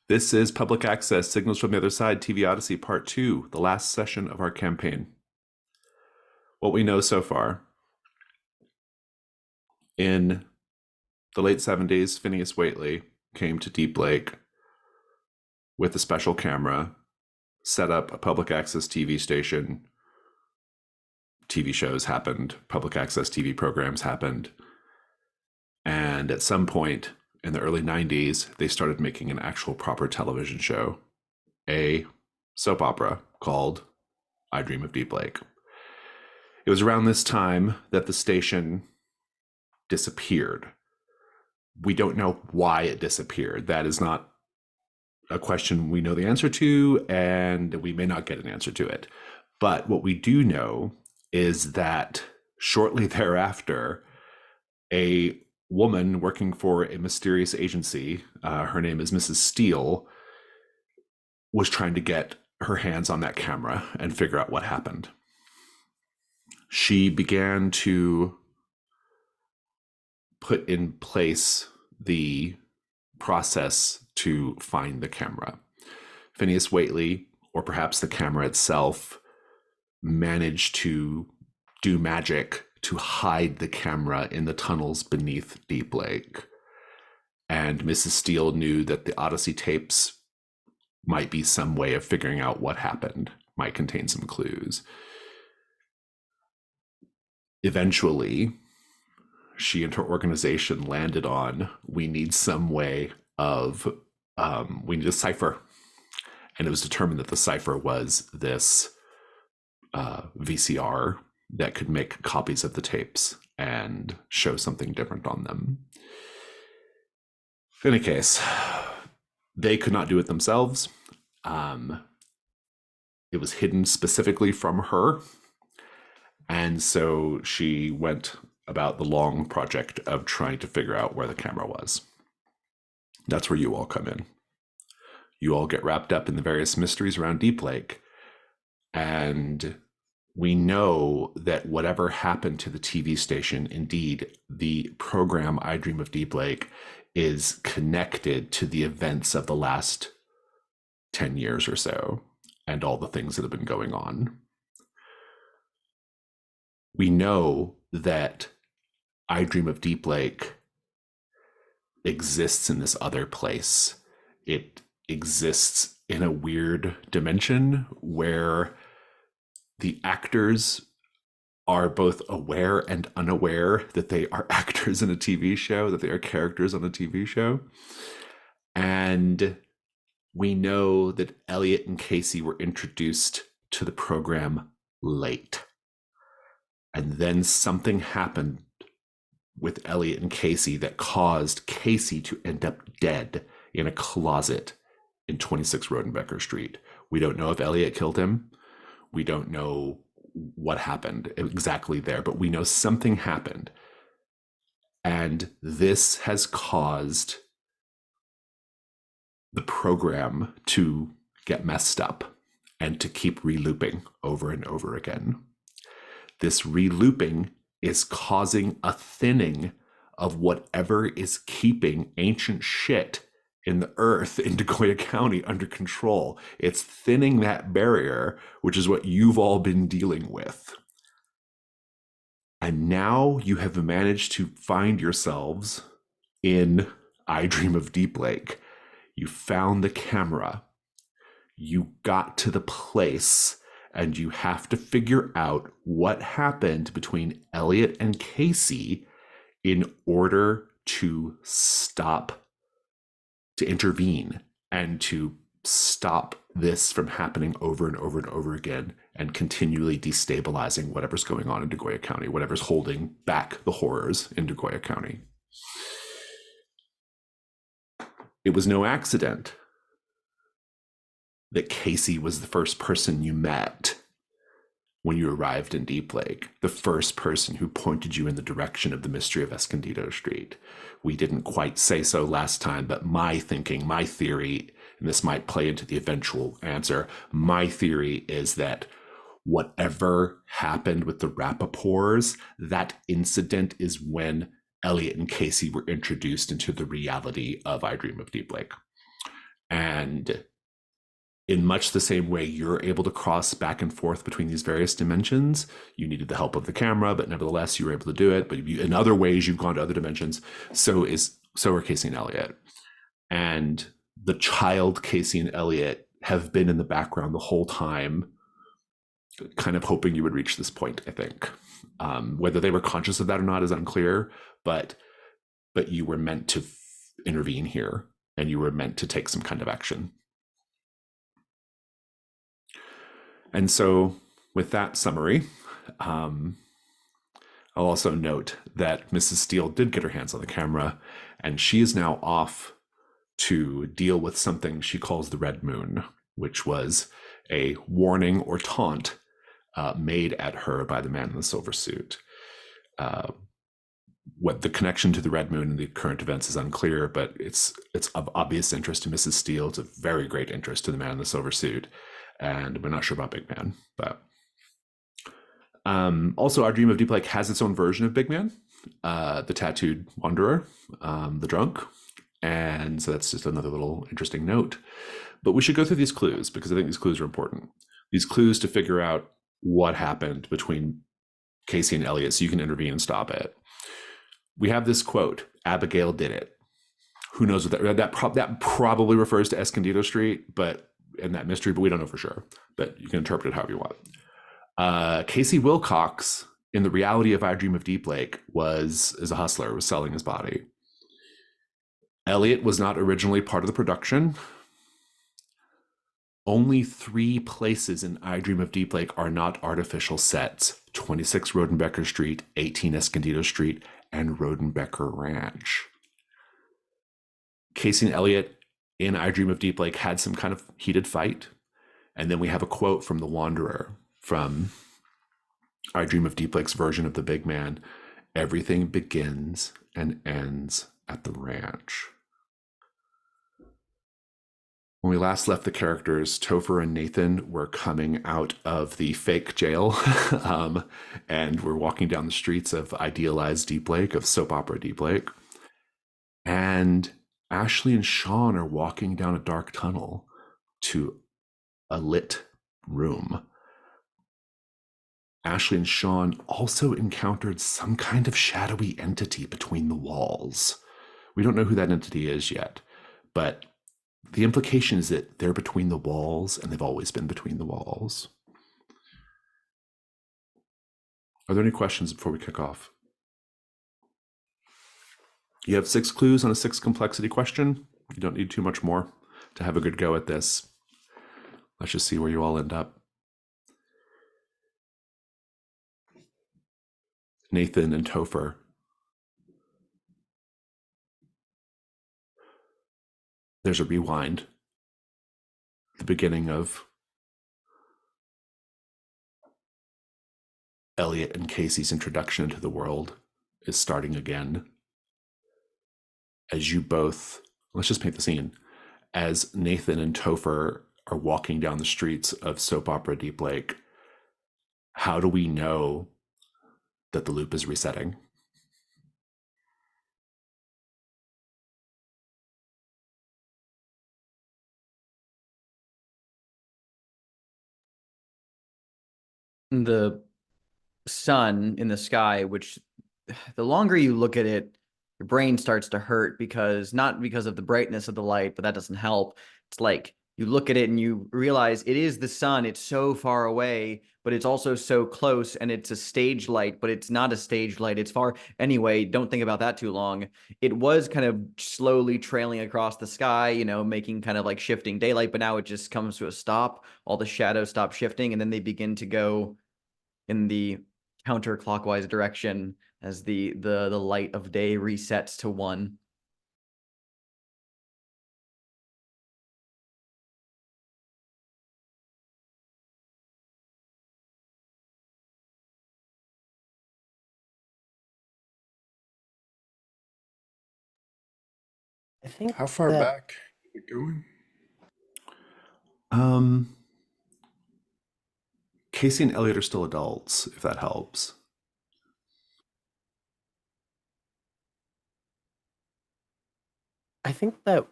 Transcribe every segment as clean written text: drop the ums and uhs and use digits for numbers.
This is Public Access Signals from the Other Side TV Odyssey Part 2, the last session of our campaign. What we know so far. In the late 70s, Phineas Waitley came to Deep Lake with a special camera, set up a public access TV station. TV shows happened, public access TV programs happened. And at some point in the early 90s, they started making an actual proper television show, a soap opera called I Dream of Deep Lake. It was around this time that the station disappeared. We don't know why it disappeared. That is not a question we know the answer to, and we may not get an answer to it. But what we do know is that shortly thereafter, a woman working for a mysterious agency, her name is Mrs. Steele, was trying to get her hands on that camera and figure out what happened. She began to put in place the process to find the camera. Phineas Waitley, or perhaps the camera itself, managed to do magic to hide the camera in the tunnels beneath Deep Lake. And Mrs. Steele knew that the Odyssey tapes might be some way of figuring out what happened, might contain some clues. Eventually, she and her organization landed on, we need some way of, we need a cipher. And it was determined that the cipher was this VCR that could make copies of the tapes and show something different on them. In any case, they could not do it themselves. It was hidden specifically from her. And so she went about the long project of trying to figure out where the camera was. That's where you all come in. You all get wrapped up in the various mysteries around Deep Lake. And we know that whatever happened to the TV station, indeed, the program I Dream of Deep Lake is connected to the events of the last 10 years or so and all the things that have been going on. We know that I Dream of Deep Lake exists in this other place. It exists in a weird dimension where the actors are both aware and unaware that they are actors in a TV show, that they are characters on a TV show. And we know that Elliot and Casey were introduced to the program late. And then something happened with Elliot and Casey that caused Casey to end up dead in a closet in 26 Rodenbecker Street. We don't know if Elliot killed him. We don't know what happened exactly there, but we know something happened. And this has caused the program to get messed up and to keep relooping over and over again. This relooping is causing a thinning of whatever is keeping ancient shit in the earth in Degoya County under control. It's thinning that barrier, which is what you've all been dealing with. And now you have managed to find yourselves in I Dream of Deep Lake. You found the camera. You got to the place, and you have to figure out what happened between Elliot and Casey in order to intervene and to stop this from happening over and over and over again and continually destabilizing whatever's going on in Degoya County, whatever's holding back the horrors in Degoya County. It was no accident that Casey was the first person you met when you arrived in Deep Lake, the first person who pointed you in the direction of the mystery of Escondido Street. We didn't quite say so last time, but my thinking, my theory, and this might play into the eventual answer, my theory is that whatever happened with the Rappaports, that incident is when Elliot and Casey were introduced into the reality of I Dream of Deep Lake. And in much the same way you're able to cross back and forth between these various dimensions, you needed the help of the camera, but nevertheless you were able to do it. But in other ways, you've gone to other dimensions. So are Casey and Elliot, and the child Casey and Elliot have been in the background the whole time, kind of hoping you would reach this point. I think whether they were conscious of that or not is unclear, but you were meant to intervene here, and you were meant to take some kind of action. And so, with that summary, um, I'll also note that Mrs. Steele did get her hands on the camera, and she is now off to deal with something she calls the Red Moon, which was a warning or taunt made at her by the man in the silver suit. What the connection to the Red Moon and the current events is unclear, but it's of obvious interest to Mrs. Steele. It's of very great interest to the man in the silver suit, and we're not sure about Big Man. But also, Our Dream of Deep Lake has its own version of Big Man, the tattooed wanderer, the drunk, and so that's just another little interesting note. But we should go through these clues because I think these clues are important. These clues to figure out what happened between Casey and Elliot so you can intervene and stop it. We have this quote, Abigail did it. Who knows what that probably refers to Escondido Street, but in that mystery, but we don't know for sure. But you can interpret it however you want. Casey Wilcox, in the reality of I Dream of Deep Lake, is a hustler, was selling his body. Elliot was not originally part of the production. Only 3 places in I Dream of Deep Lake are not artificial sets: 26 Rodenbecker Street, 18 Escondido Street, and Rodenbecker Ranch. Casey and Elliot in I Dream of Deep Lake had some kind of heated fight. And then we have a quote from the Wanderer from I Dream of Deep Lake's version of the Big Man. Everything begins and ends at the ranch. When we last left the characters, Topher and Nathan were coming out of the fake jail and we're walking down the streets of idealized Deep Lake, of soap opera Deep Lake. And Ashley and Sean are walking down a dark tunnel to a lit room. Ashley and Sean also encountered some kind of shadowy entity between the walls. We don't know who that entity is yet, but the implication is that they're between the walls and they've always been between the walls. Are there any questions before we kick off? You have 6 clues on a 6 complexity question. You don't need too much more to have a good go at this. Let's just see where you all end up. Nathan and Topher. There's a rewind. The beginning of Elliot and Casey's introduction into the world is starting again. As you both, let's just paint the scene. As Nathan and Topher are walking down the streets of soap opera Deep Lake, how do we know that the loop is resetting? The sun in the sky, which the longer you look at it, your brain starts to hurt because not because of the brightness of the light, but that doesn't help. It's like you look at it and you realize it is the sun. It's so far away, but it's also so close, and it's a stage light, but it's not a stage light. It's far. Anyway, don't think about that too long. It was kind of slowly trailing across the sky, making kind of like shifting daylight, but now it just comes to a stop. All the shadows stop shifting, and then they begin to go in the counterclockwise direction as the light of day resets to 1. I think How far that back is it going? Um, Casey and Elliot are still adults, if that helps. I think that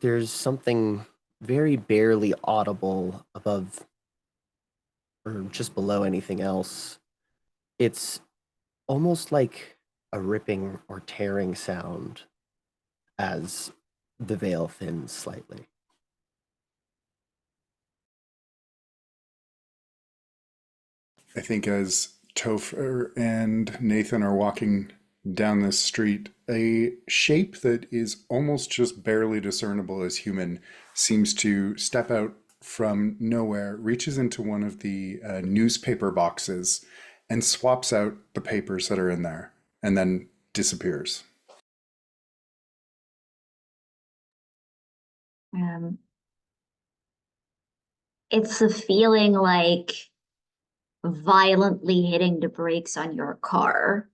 There's something very barely audible above or just below anything else. It's almost like a ripping or tearing sound as the veil thins slightly. I think as Topher and Nathan are walking down this street, a shape that is almost just barely discernible as human seems to step out from nowhere, reaches into one of the newspaper boxes, and swaps out the papers that are in there, and then disappears. Um, it's a feeling like violently hitting the brakes on your car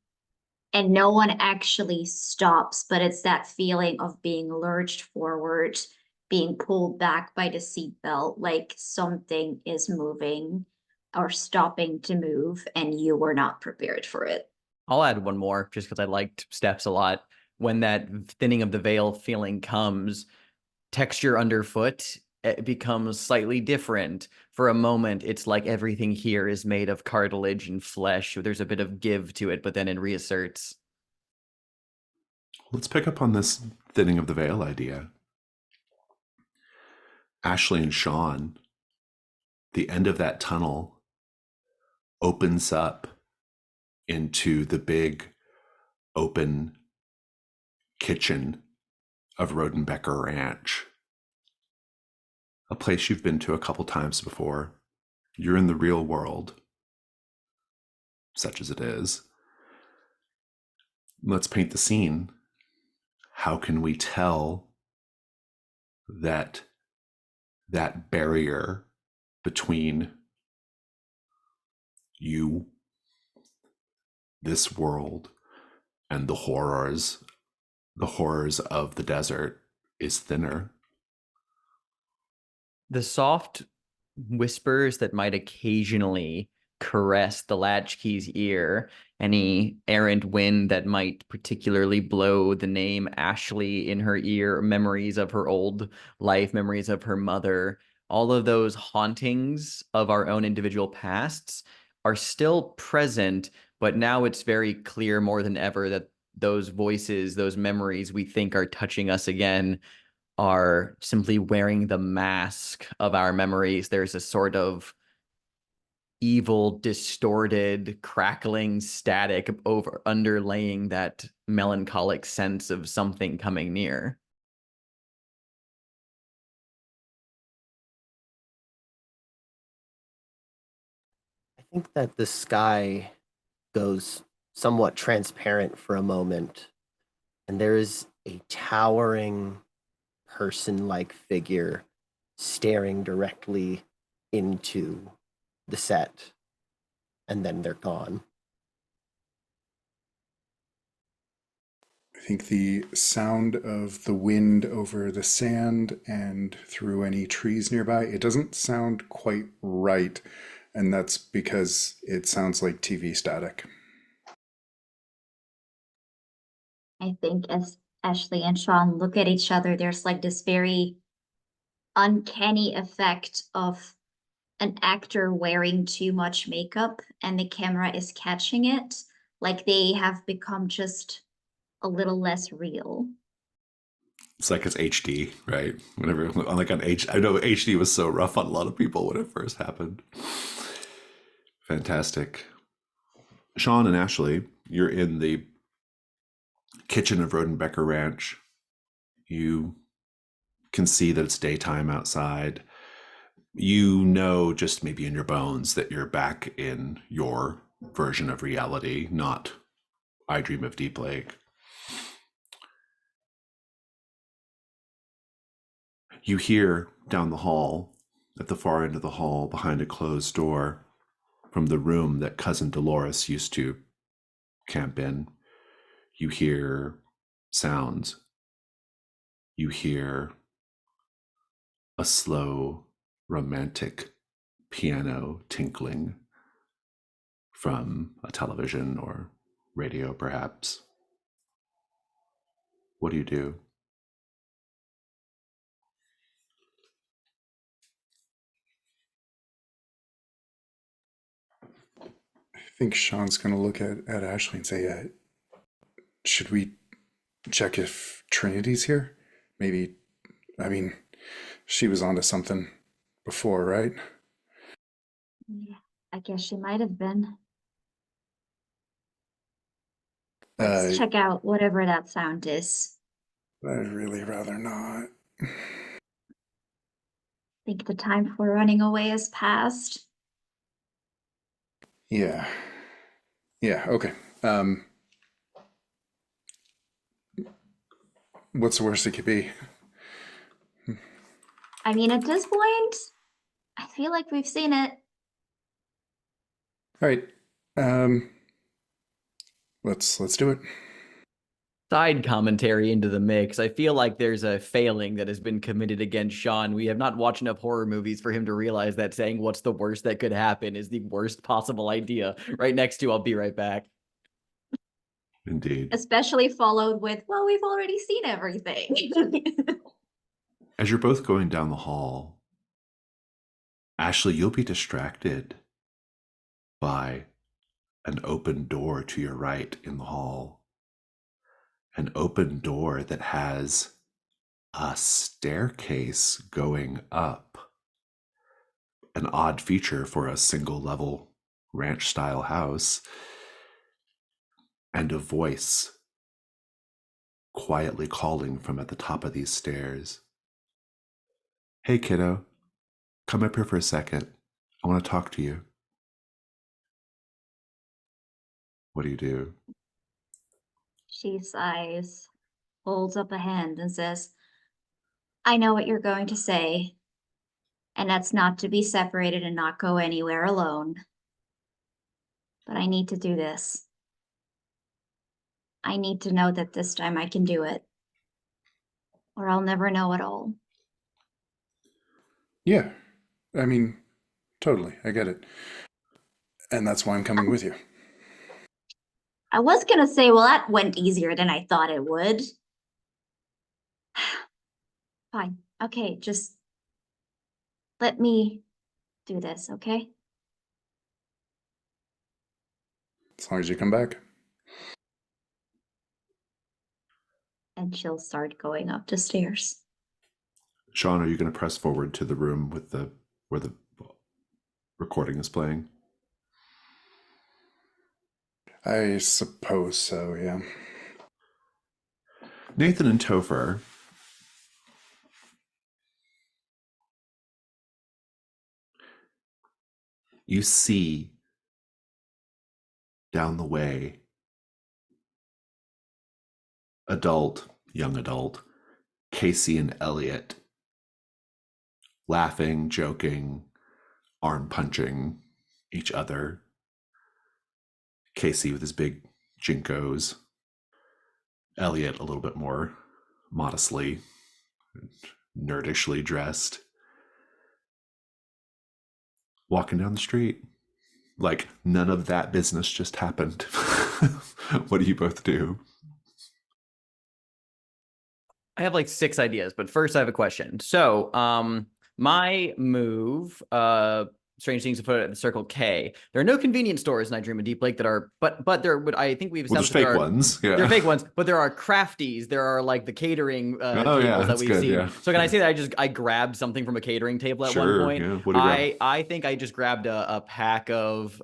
and no one actually stops, but it's that feeling of being lurched forward, being pulled back by the seatbelt, like something is moving or stopping to move and you were not prepared for it. I'll add one more just because I liked steps a lot. When that thinning of the veil feeling comes, texture underfoot, it becomes slightly different. For a moment, it's like everything here is made of cartilage and flesh. There's a bit of give to it, but then it reasserts. Let's pick up on this thinning of the veil idea. Ashley and Sean, the end of that tunnel opens up into the big open kitchen of Rodenbecker Ranch, a place you've been to a couple times before. You're in the real world, such as it is. Let's paint the scene. How can we tell that that barrier between you, this world, and the horrors of the desert is thinner? The soft whispers that might occasionally caress the latchkey's ear, any errant wind that might particularly blow the name Ashley in her ear, memories of her old life, memories of her mother, all of those hauntings of our own individual pasts are still present, but now it's very clear more than ever that those voices, those memories we think are touching us again are simply wearing the mask of our memories. There's a sort of evil, distorted, crackling static over underlaying that melancholic sense of something coming near. I think that the sky goes somewhat transparent for a moment, and there is a towering person like figure staring directly into the set, and then they're gone. I think the sound of the wind over the sand and through any trees nearby, it doesn't sound quite right. And that's because it sounds like TV static. I think as Ashley and Sean look at each other, there's like this very uncanny effect of an actor wearing too much makeup and the camera is catching it. Like they have become just a little less real. It's like it's HD, right? Whenever, like on I know HD was so rough on a lot of people when it first happened. Fantastic. Sean and Ashley, you're in the kitchen of Rodenbecker Ranch. You can see that it's daytime outside. You know, just maybe in your bones, that you're back in your version of reality, not I Dream of Deep Lake. You hear down the hall, at the far end of the hall, behind a closed door, from the room that cousin Dolores used to camp in, you hear sounds. You hear a slow, romantic piano tinkling from a television or radio, perhaps. What do you do? think Sean's going to look at Ashley and say, should we check if Trinity's here? Maybe, I mean, she was onto something before, right? Yeah, I guess she might have been. Uh, Let's check out whatever that sound is. I'd really rather not. Think the time for running away has passed. Yeah. Yeah, okay. What's the worst it could be? I mean, at this point, I feel like we've seen it. All right. Let's do it. Side commentary into the mix. I feel like there's a failing that has been committed against Sean. We have not watched enough horror movies for him to realize that saying what's the worst that could happen is the worst possible idea. Right next to I'll be right back. Indeed. Especially followed with, well, we've already seen everything. As you're both going down the hall, Ashley, you'll be distracted by an open door to your right in the hall. An open door that has a staircase going up. An odd feature for a single level ranch style house. And a voice quietly calling from at the top of these stairs. Hey kiddo, come up here for a second. I want to talk to you. What do you do? She sighs, holds up a hand and says, I know what you're going to say, and that's not to be separated and not go anywhere alone. But I need to do this. I need to know that this time I can do it, or I'll never know at all. Yeah. I mean, totally. I get it. And that's why I'm coming with you. I was gonna say, well, that went easier than I thought it would. Fine. Okay, just let me do this, okay? As long as you come back. And she'll start going up the stairs. Sean, are you going to press forward to the room with where the recording is playing? I suppose so, yeah. Nathan and Topher, you see down the way young adult, Casey and Elliot laughing, joking, arm punching each other. Casey with his big jinkos, Elliot a little bit more modestly, nerdishly dressed, walking down the street like none of that business just happened. What do you both do? I have like 6 ideas, but first I have a question. So, my move, strange things to put at the Circle K. There are no convenience stores in I Dream of Deep Lake that are, but there would, I think we've Well, just established fake ones. Yeah. They're fake ones, but there are crafties. There are like the catering Oh, tables yeah, that that's we've good, seen. yeah. So can I say that I grabbed something from a catering table at one Sure, point? yeah. What do you grab? I think I just grabbed a pack of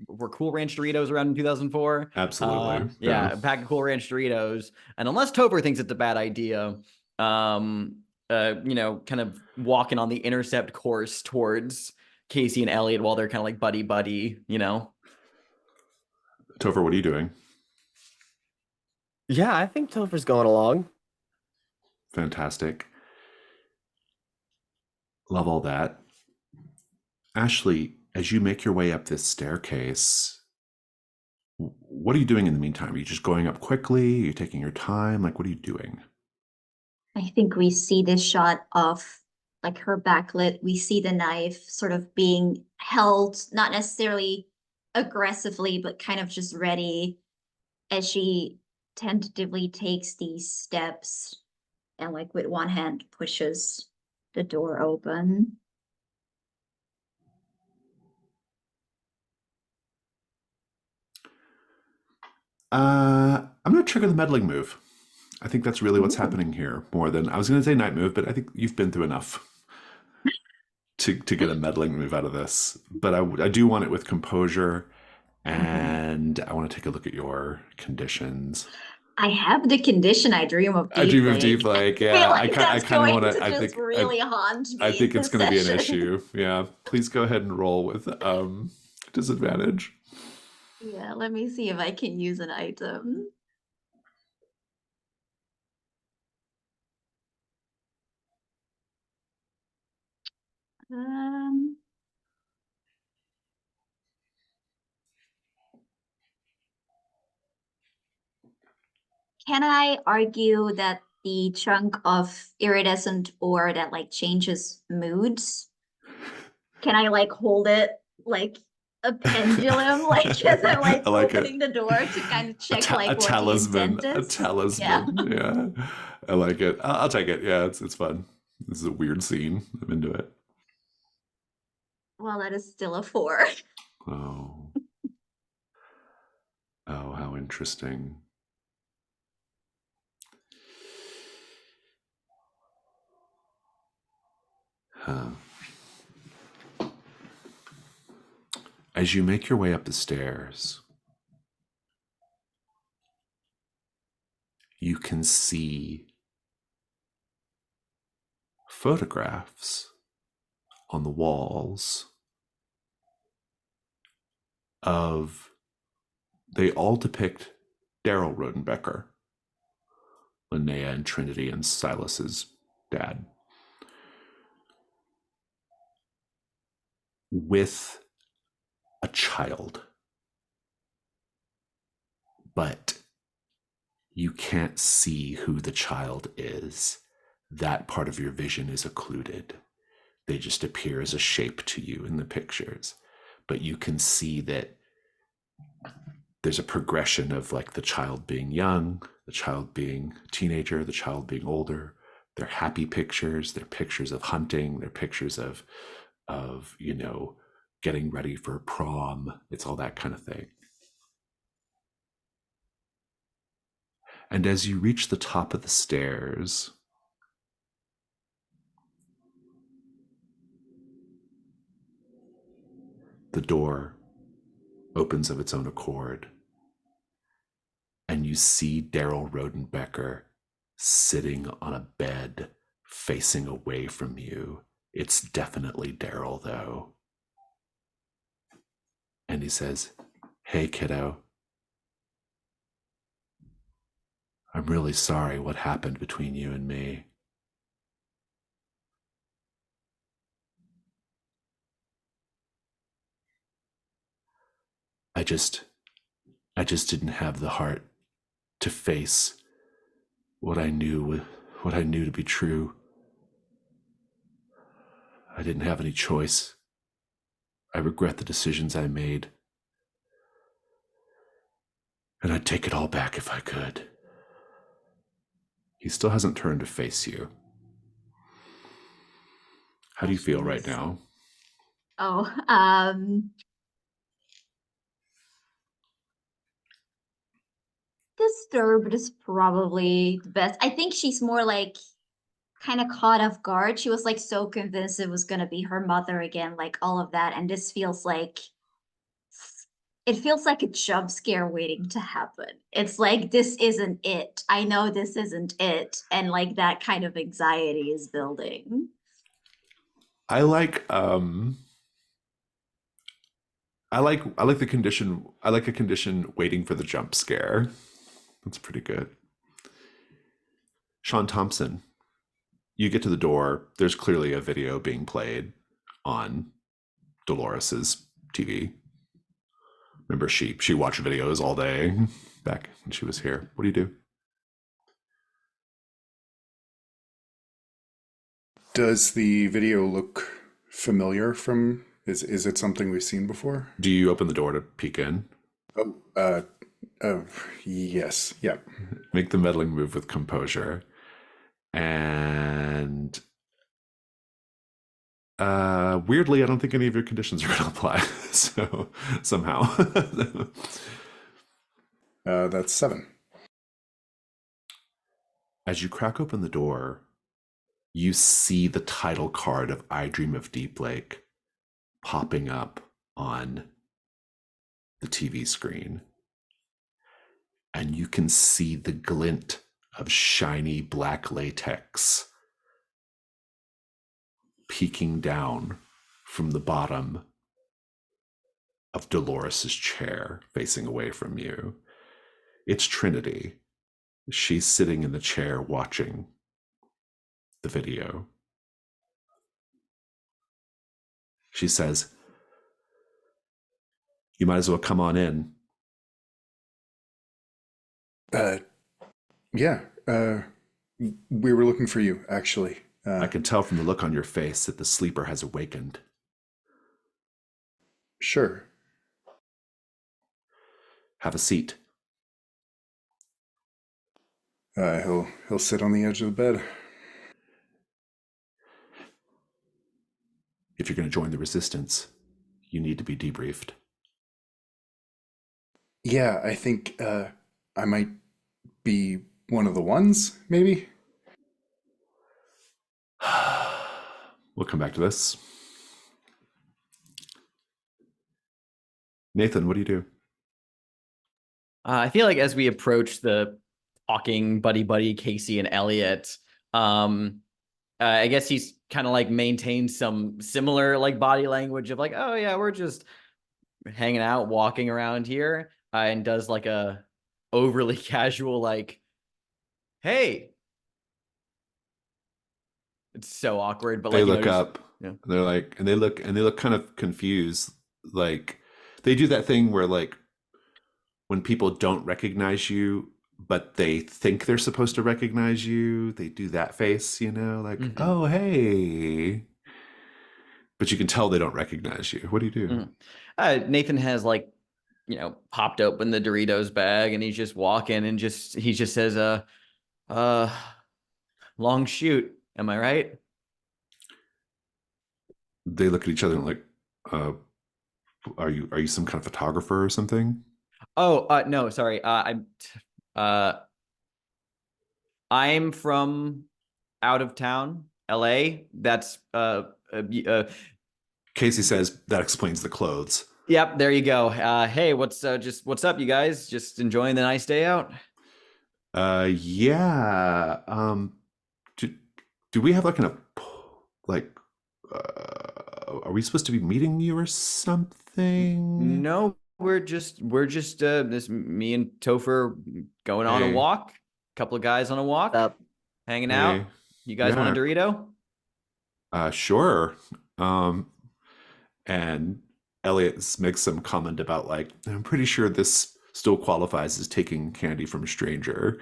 were Cool Ranch Doritos around in 2004? Absolutely. Yeah, a pack of Cool Ranch Doritos. And unless Topher thinks it's a bad idea, kind of walking on the intercept course towards Casey and Elliot while they're kind of like buddy, Topher, what are you doing? Yeah, I think Topher's going along. Fantastic. Love all that. Ashley, as you make your way up this staircase, what are you doing in the meantime? Are you just going up quickly? Are you taking your time? Like, what are you doing? I think we see this shot of like her backlit. We see the knife sort of being held, not necessarily aggressively, but kind of just ready as she tentatively takes these steps and like with one hand pushes the door open. I'm going to trigger the meddling move. I think that's really what's Ooh. happening here, more than I was going to say night move, but I think you've been through enough to get a meddling move out of this. But I do want it with composure, and I want to take a look at your conditions. I have the condition I dream of I deep dream of lake. deep lake. I Yeah, feel like I that's kind of going want to to. just really haunt I me think it's this going to be an session. issue. Yeah, please go ahead and roll with disadvantage. Yeah, let me see if I can use an item. Um, can I argue that the chunk of iridescent ore that like changes moods, can I like hold it like a pendulum, like as I'm like I like opening it. the door to kind of check like A what the talisman. intent A is? Yeah. talisman. Yeah, I like it. I'll take it. Yeah, it's fun. This is a weird scene. I'm into it. Well, that is still a 4. Oh. Oh, how interesting. Huh. As you make your way up the stairs, you can see photographs on the walls of, they all depict Daryl Rodenbecker, Linnea and Trinity and Silas's dad, with a child. But you can't see who the child is. That part of your vision is occluded. They just appear as a shape to you in the pictures. But you can see that there's a progression of like the child being young, the child being a teenager, the child being older. They're happy pictures. They're pictures of hunting. They're pictures of getting ready for prom. It's all that kind of thing. And as you reach the top of the stairs, the door opens of its own accord, and you see Daryl Rodenbecker sitting on a bed facing away from you. It's definitely Daryl, though. And he says, "Hey, kiddo. I'm really sorry what happened between you and me. I just didn't have the heart to face what I knew to be true. I didn't have any choice. I regret the decisions I made. And I'd take it all back if I could." He still hasn't turned to face you. How do you feel right now? Oh, disturbed is probably the best. I think she's more like kind of caught off guard. She was like so convinced it was gonna be her mother again, like all of that. And this feels like it feels like a jump scare waiting to happen. It's like this isn't it. I know this isn't it. And like that kind of anxiety is building. I like the condition. I like a condition waiting for the jump scare. That's pretty good. Sean Thompson, you get to the door. There's clearly a video being played on Dolores's TV. Remember, she watched videos all day back when she was here. What do you do? Does the video look familiar from, is it something we've seen before? Do you open the door to peek in? Oh, yes. Yeah. Make the meddling move with composure. And weirdly, I don't think any of your conditions are going to apply. So somehow. That's 7. As you crack open the door, you see the title card of I Dream of Deep Lake popping up on the TV screen. And you can see the glint of shiny black latex peeking down from the bottom of Dolores's chair facing away from you. It's Trinity. She's sitting in the chair watching the video. She says, "You might as well come on in." Yeah. We were looking for you, actually. I can tell from the look on your face that the sleeper has awakened. Sure. Have a seat. He'll sit on the edge of the bed. If you're going to join the resistance, you need to be debriefed. Yeah, I think I might be one of the ones, maybe? We'll come back to this. Nathan, what do you do? I feel like as we approach the talking buddy Casey and Elliot, I guess he's kind of like maintained some similar like body language of like, oh yeah, we're just hanging out, walking around here, and does like a overly casual like, hey. It's so awkward, but They like, look just, up. yeah. They're like, and they look kind of confused. Like they do that thing where like when people don't recognize you, but they think they're supposed to recognize you, they do that face, like, oh, hey. But you can tell they don't recognize you. What do you do? Nathan has like, popped open the Doritos bag and he's just walking and he just says, long shoot. Am I right? They look at each other and like, are you some kind of photographer or something? Oh, no, sorry. I'm from out of town, LA. That's Casey says that explains the clothes. Yep, there you go. Hey, what's up, you guys? Just enjoying the nice day out? Yeah. Do we have like are we supposed to be meeting you or something? No, we're just this me and Topher going on a Hey. walk. Couple of guys on a walk, hanging Hey. out. You guys want a Dorito? Sure. And Elliot makes some comment about like, I'm pretty sure this still qualifies as taking candy from a stranger.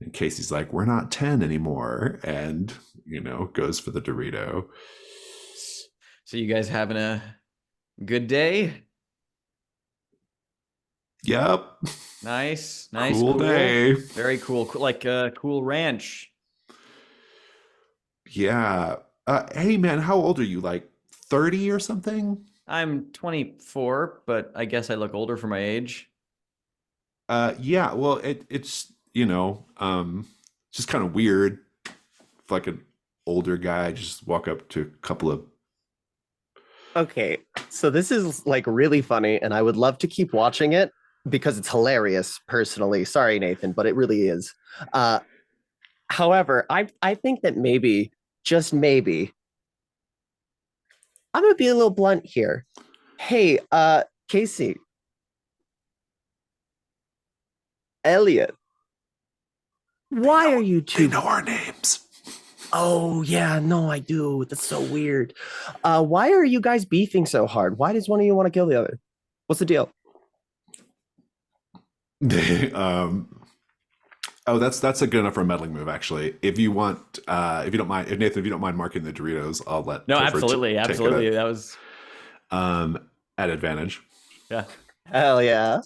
And Casey's like, we're not 10 anymore. And, goes for the Dorito. So you guys having a good day? Yep. Nice, cool day. Very cool. Like a cool ranch. Yeah. Hey man, how old are you? Like 30 or something? I'm 24, but I guess I look older for my age. Yeah, well it's just kind of weird if like an older guy just walk up to a couple of. Okay, so this is like really funny, and I would love to keep watching it because it's hilarious personally. Sorry, Nathan, but it really is. However, I think that maybe, just maybe, I'm gonna be a little blunt here. Hey, Casey, Elliot, why are you two? They know our names. Oh yeah, no, I do. That's so weird. Why are you guys beefing so hard? Why does one of you want to kill the other? What's the deal? Oh, that's a good enough for a meddling move, actually. If you want, if you don't mind, if you don't mind marking the Doritos, I'll let. No, Topher absolutely. That was at advantage. Yeah. Hell yeah.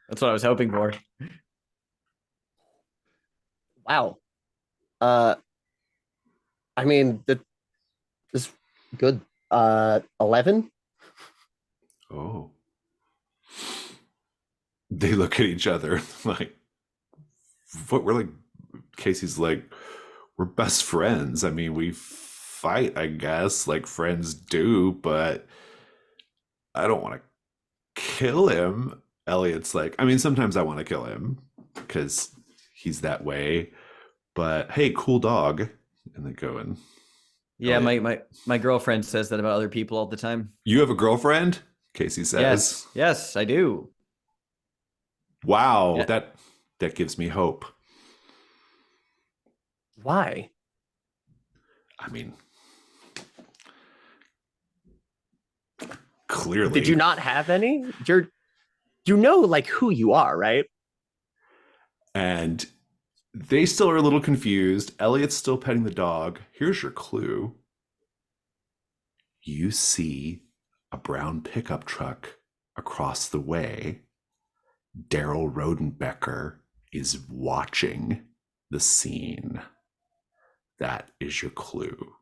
That's what I was hoping for. Wow. I mean, this good. 11. Oh. they look at each other like, what? We're like, Casey's like, we're best friends. I mean, we fight, I guess, like friends do, but I don't want to kill him. Elliot's like, I mean, sometimes I want to kill him because he's that way. But hey, cool dog. And they go and Yeah, Elliot, my girlfriend says that about other people all the time. you have a girlfriend? Casey says. Yes, I do. Wow, Yeah. that gives me hope. Why? I mean, clearly. Did you not have any? You know like who you are, right? And they still are a little confused. Elliot's still petting the dog. Here's your clue. You see a brown pickup truck across the way. Daryl Rodenbecker is watching the scene. That is your clue.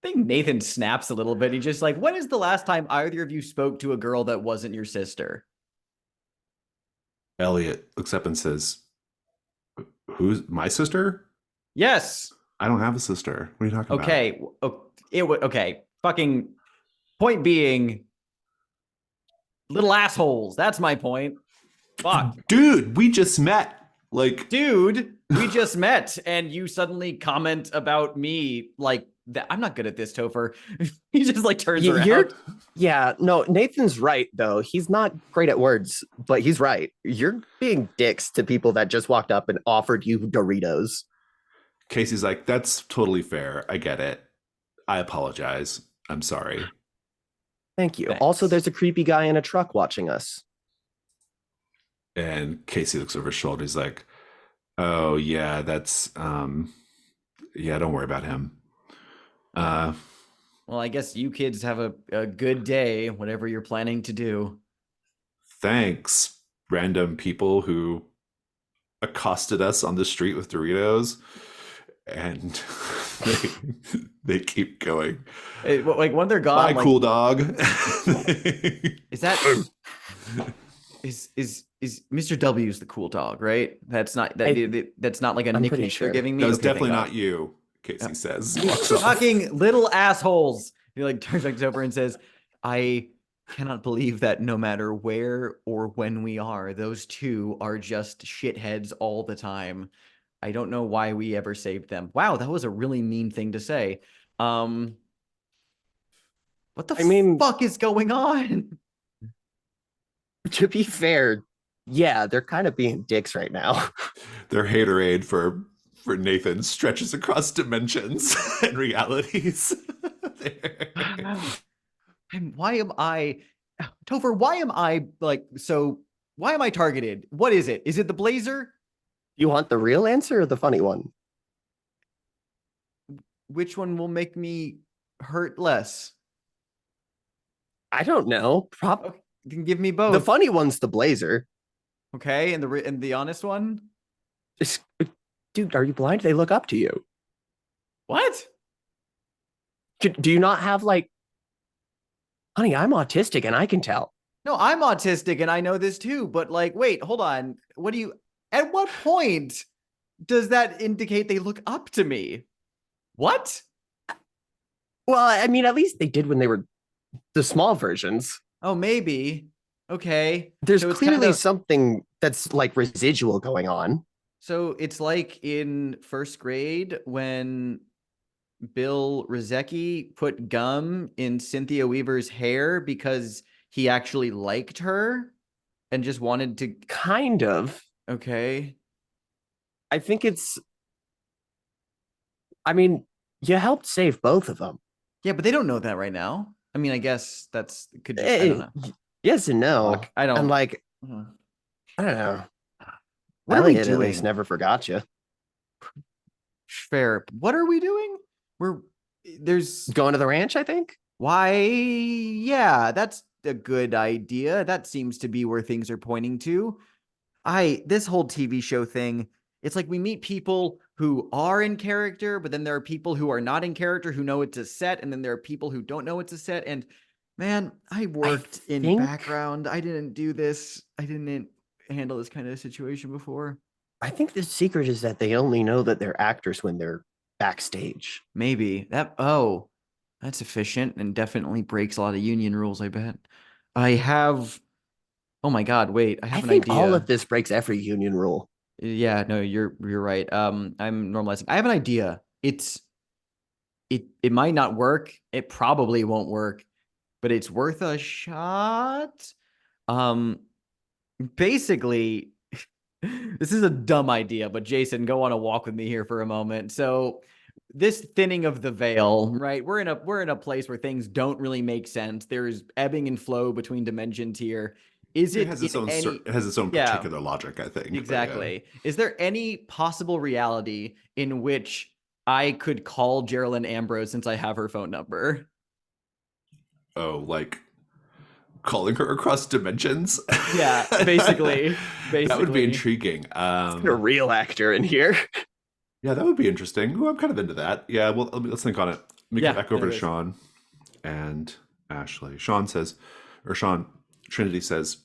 I think Nathan snaps a little bit. He's just like, when is the last time either of you spoke to a girl that wasn't your sister? Elliot looks up and says, who's my sister? Yes. I don't have a sister. What are you talking about? Okay. Okay. Fucking point being, little assholes. That's my point. Fuck. Dude, we just met. Like, Dude, we just met and you suddenly comment about me like that. I'm not good at this, Topher. He just like turns around. No, Nathan's right, though. He's not great at words, but he's right. You're being dicks to people that just walked up and offered you Doritos. Casey's like, that's totally fair. I get it. I apologize. I'm sorry. Thank you. Thanks. Also, there's a creepy guy in a truck watching us. And Casey looks over his shoulder. He's like, oh, yeah, that's, yeah, don't worry about him. Well, I guess you kids have a good day, whatever you're planning to do. Thanks, random people who accosted us on the street with Doritos. And they keep going. Like when they're gone, Bye, like, cool dog. is that is Mr. W's the cool dog, right? That's not that's not like a I'm pretty nickname sure. they're giving me. That was Okay, definitely thank not God. you, Casey says. You Walks off. fucking little assholes. He like turns back over and says, I cannot believe that no matter where or when we are, those two are just shitheads all the time. I don't know why we ever saved them. Wow, that was a really mean thing to say. What the fuck is going on? To be fair, yeah, they're kind of being dicks right now. Their haterade for Nathan stretches across dimensions and realities. And why am I, Topher, why am I like, so why am I targeted? What is it? Is it the blazer? You want the real answer or the funny one? Which one will make me hurt less? I don't know. Okay, you can give me both. The funny one's the blazer. Okay, and the honest one? Dude, are you blind? They look up to you. What? Do you not have like, honey, I'm autistic and I can tell. No, I'm autistic and I know this too, but like, wait, hold on. At what point does that indicate they look up to me? What? Well, I mean, at least they did when they were the small versions. Oh, maybe. Okay. There's So it's clearly kinda- something that's like residual going on. So it's like in first grade when Bill Rizecki put gum in Cynthia Weaver's hair because he actually liked her and just wanted to. Kind of. Okay. I think I mean, you helped save both of them. Yeah, but they don't know that right now. I mean, I guess could just, I don't know. Yes and no. Fuck, I don't. And like, Mhm. I don't know. What are we Elliot at least doing? never forgot you. Fair. What are we doing? There's Going to the ranch, I think. why? Yeah, that's a good idea. That seems to be where things are pointing to. This whole TV show thing, it's like we meet people who are in character, but then there are people who are not in character who know it's a set, and then there are people who don't know it's a set. And Man, I worked in think- background. I didn't do this. I didn't handle this kind of situation before. I think the secret is that they only know that they're actors when they're backstage. Maybe that. Oh, that's efficient and definitely breaks a lot of union rules. I bet. I have. Oh my God! Wait, I I have an think idea. all of this breaks every union rule. Yeah, no, you're right. I'm normalizing. I have an idea. It might not work. It probably won't work, but it's worth a shot. Um, basically, this is a dumb idea, but Jason, go on a walk with me here for a moment. So, this thinning of the veil, right? We're in a place where things don't really make sense. There's ebbing and flow between dimensions here. Is It it has its in own any? it has its own Yeah, particular logic, I think. but yeah. exactly. Is there any possible reality in which I could call Geraldine Ambrose since I have her phone number? Oh, like calling her across dimensions? Yeah, basically. That would be Basically. intriguing. A real actor in here. Yeah, that would be interesting. Ooh, I'm kind of into that. Yeah, well, let's think on it. Let me Yeah, get back over there to is. Sean and Ashley. Sean, Trinity says,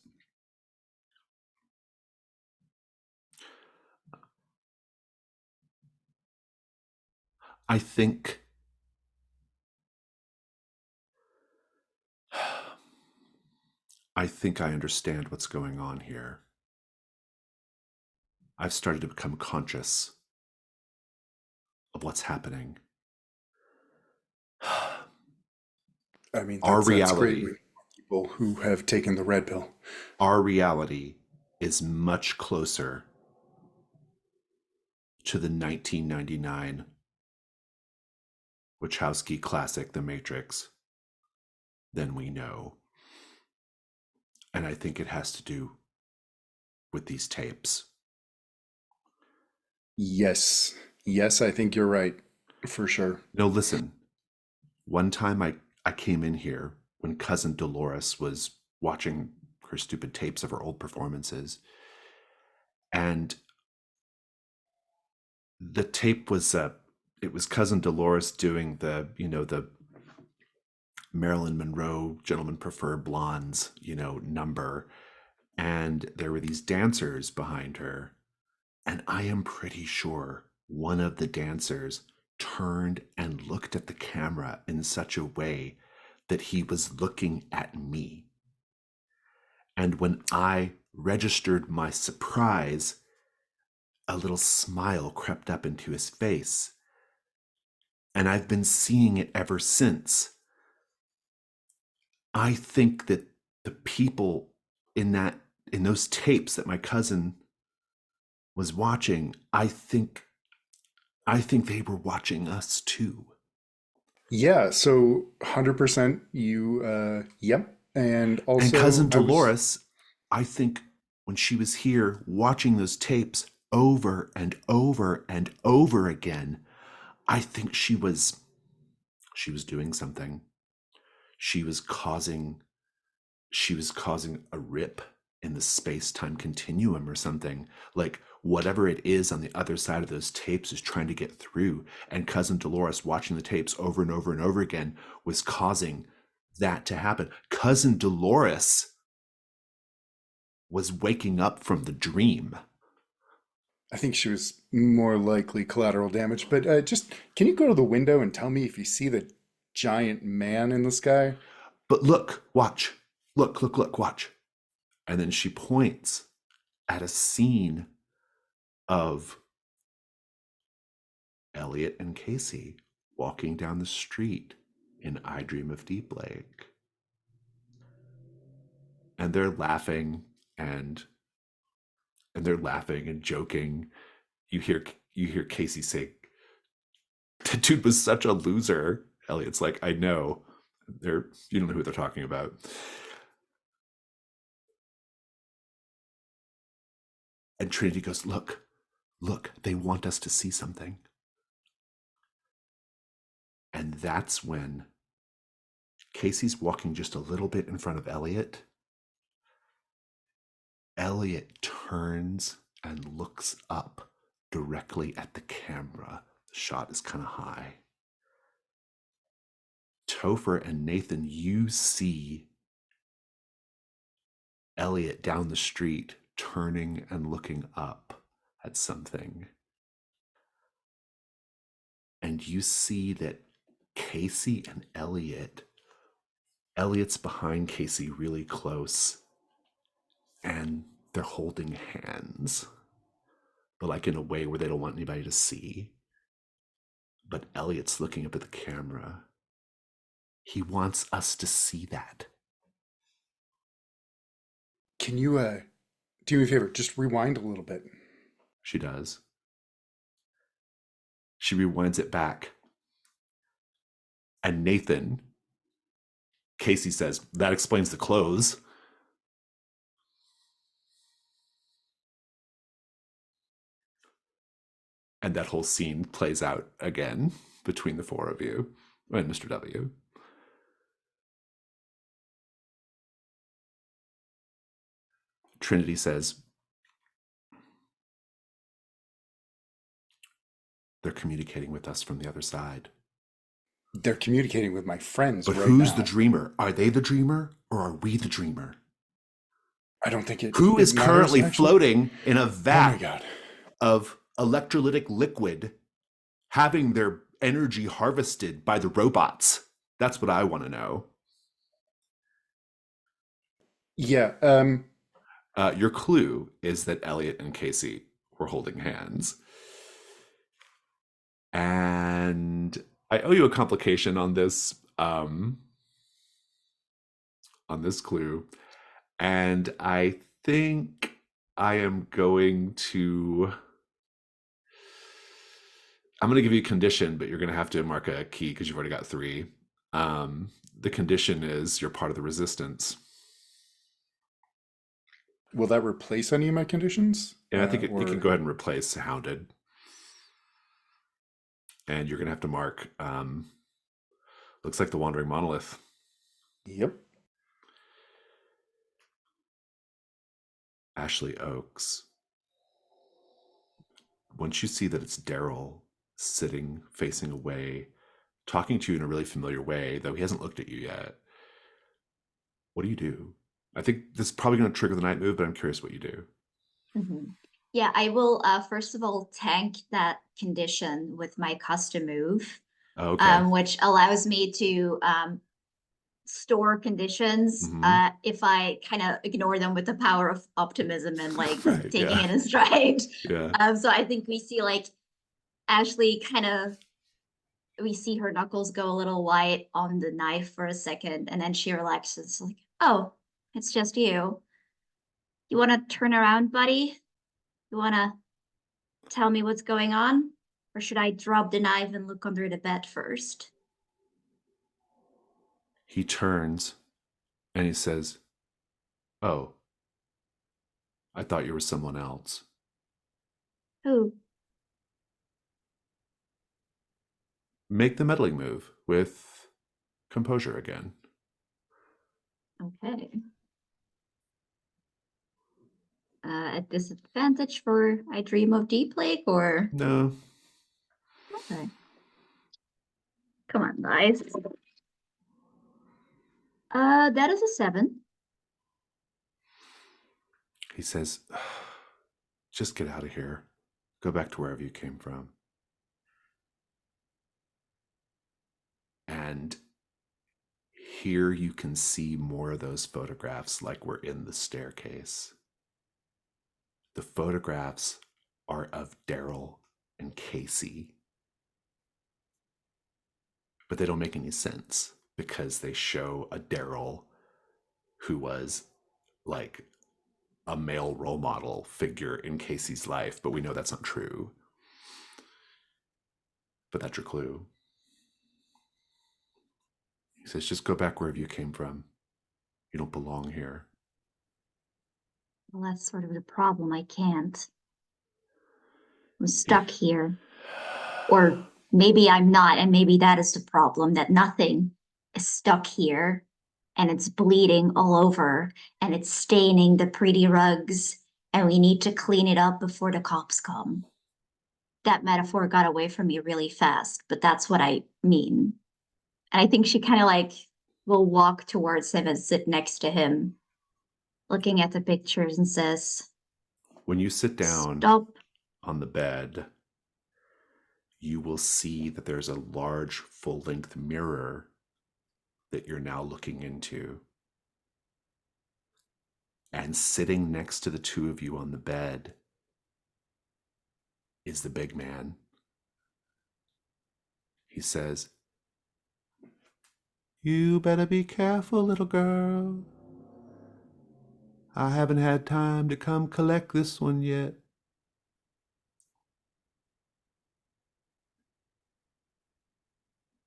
I think I understand what's going on here. I've started to become conscious of what's happening. I mean, Our that's great. reality. We people who have taken the red pill. Our reality is much closer to the 1999 Wachowski classic, The Matrix, than we know. And I think it has to do with these tapes. Yes. Yes, I think you're right. For sure. No, listen. One time I came in here when cousin Dolores was watching her stupid tapes of her old performances. And the tape was it was cousin Dolores doing the Marilyn Monroe Gentlemen Prefer Blondes, number. And there were these dancers behind her. And I am pretty sure one of the dancers turned and looked at the camera in such a way that he was looking at me. And when I registered my surprise, a little smile crept up into his face. And I've been seeing it ever since. I think that the people in those tapes that my cousin was watching, I think they were watching us too. Yeah, so 100% yep. And also And cousin I was- Dolores, I think when she was here watching those tapes over and over and over again, I think she was doing something. She was causing a rip in the space-time continuum or something. Like whatever it is on the other side of those tapes is trying to get through. And cousin Dolores watching the tapes over and over and over again was causing that to happen. Cousin Dolores was waking up from the dream. I think she was more likely collateral damage, but just can you go to the window and tell me if you see the giant man in the sky? But look, watch. Look, watch. And then she points at a scene of Elliot and Casey walking down the street in I Dream of Deep Lake. And they're laughing and joking. You hear Casey say, "The dude was such a loser." Elliot's like, "I know." You don't know who they're talking about. And Trinity goes, look, they want us to see something. And that's when Casey's walking just a little bit in front of Elliot. Elliot turns and looks up directly at the camera. The shot is kind of high. Topher and Nathan, you see Elliot down the street turning and looking up at something. And you see that Casey and Elliot's behind Casey really close, and they're holding hands, but like in a way where they don't want anybody to see. But Elliot's looking up at the camera. He wants us to see that. Can you do me a favor? Just rewind a little bit. She does. She rewinds it back. And Nathan, Casey says, that explains the clothes. And that whole scene plays out again between the four of you and Mr. W. Trinity says, they're communicating with us from the other side. They're communicating with my friends. But right who's now. the dreamer? Are they the dreamer or are we the dreamer? I don't think it. Who it is matters, currently actually. floating in a Oh vat my god. of electrolytic liquid, having their energy harvested by the robots? That's what I want to know. Yeah. Your clue is that Elliot and Casey were holding hands. And I owe you a complication on this clue. And I think I am going to give you a condition, but you're going to have to mark a key because you've already got 3. The condition is you're part of the resistance. Will that replace any of my conditions? And I think it or- can go ahead and replace Hounded. And you're going to have to mark, looks like the Wandering Monolith. Yep. Ashley Oakes. Once you see that it's Daryl sitting, facing away, talking to you in a really familiar way, though he hasn't looked at you yet, what do? I think this is probably going to trigger the night move, but I'm curious what you do. Mhm. Yeah, I will first of all tank that condition with my custom move, Oh, okay. which allows me to store conditions Mhm. if I kind of ignore them with the power of optimism and like Right, taking yeah. it in stride. Yeah. So I think we see like Ashley we see her knuckles go a little white on the knife for a second, and then she relaxes like, oh, it's just you. You want to turn around, buddy? You want to tell me what's going on? Or should I drop the knife and look under the bed first? He turns and he says, oh, I thought you were someone else. Who? Make the meddling move with composure again. Okay. At disadvantage for I Dream of Deep Lake, or? No. Okay. Come on, guys. That is a 7. He says, just get out of here. Go back to wherever you came from. And here you can see more of those photographs like we're in the staircase. The photographs are of Daryl and Casey. But they don't make any sense because they show a Daryl who was like a male role model figure in Casey's life, but we know that's not true. But that's your clue. He says, just go back wherever you came from. You don't belong here. Well, that's sort of the problem. I can't. I'm stuck here. Or maybe I'm not, and maybe that is the problem, that nothing is stuck here and it's bleeding all over and it's staining the pretty rugs and we need to clean it up before the cops come. That metaphor got away from me really fast, but that's what I mean. And I think she kind of like will walk towards him and sit next to him, looking at the pictures and says, When you sit down "Stop." on the bed, you will see that there's a large full-length mirror that you're now looking into. And sitting next to the two of you on the bed is the big man. He says, "You better be careful, little girl. I haven't had time to come collect this one yet."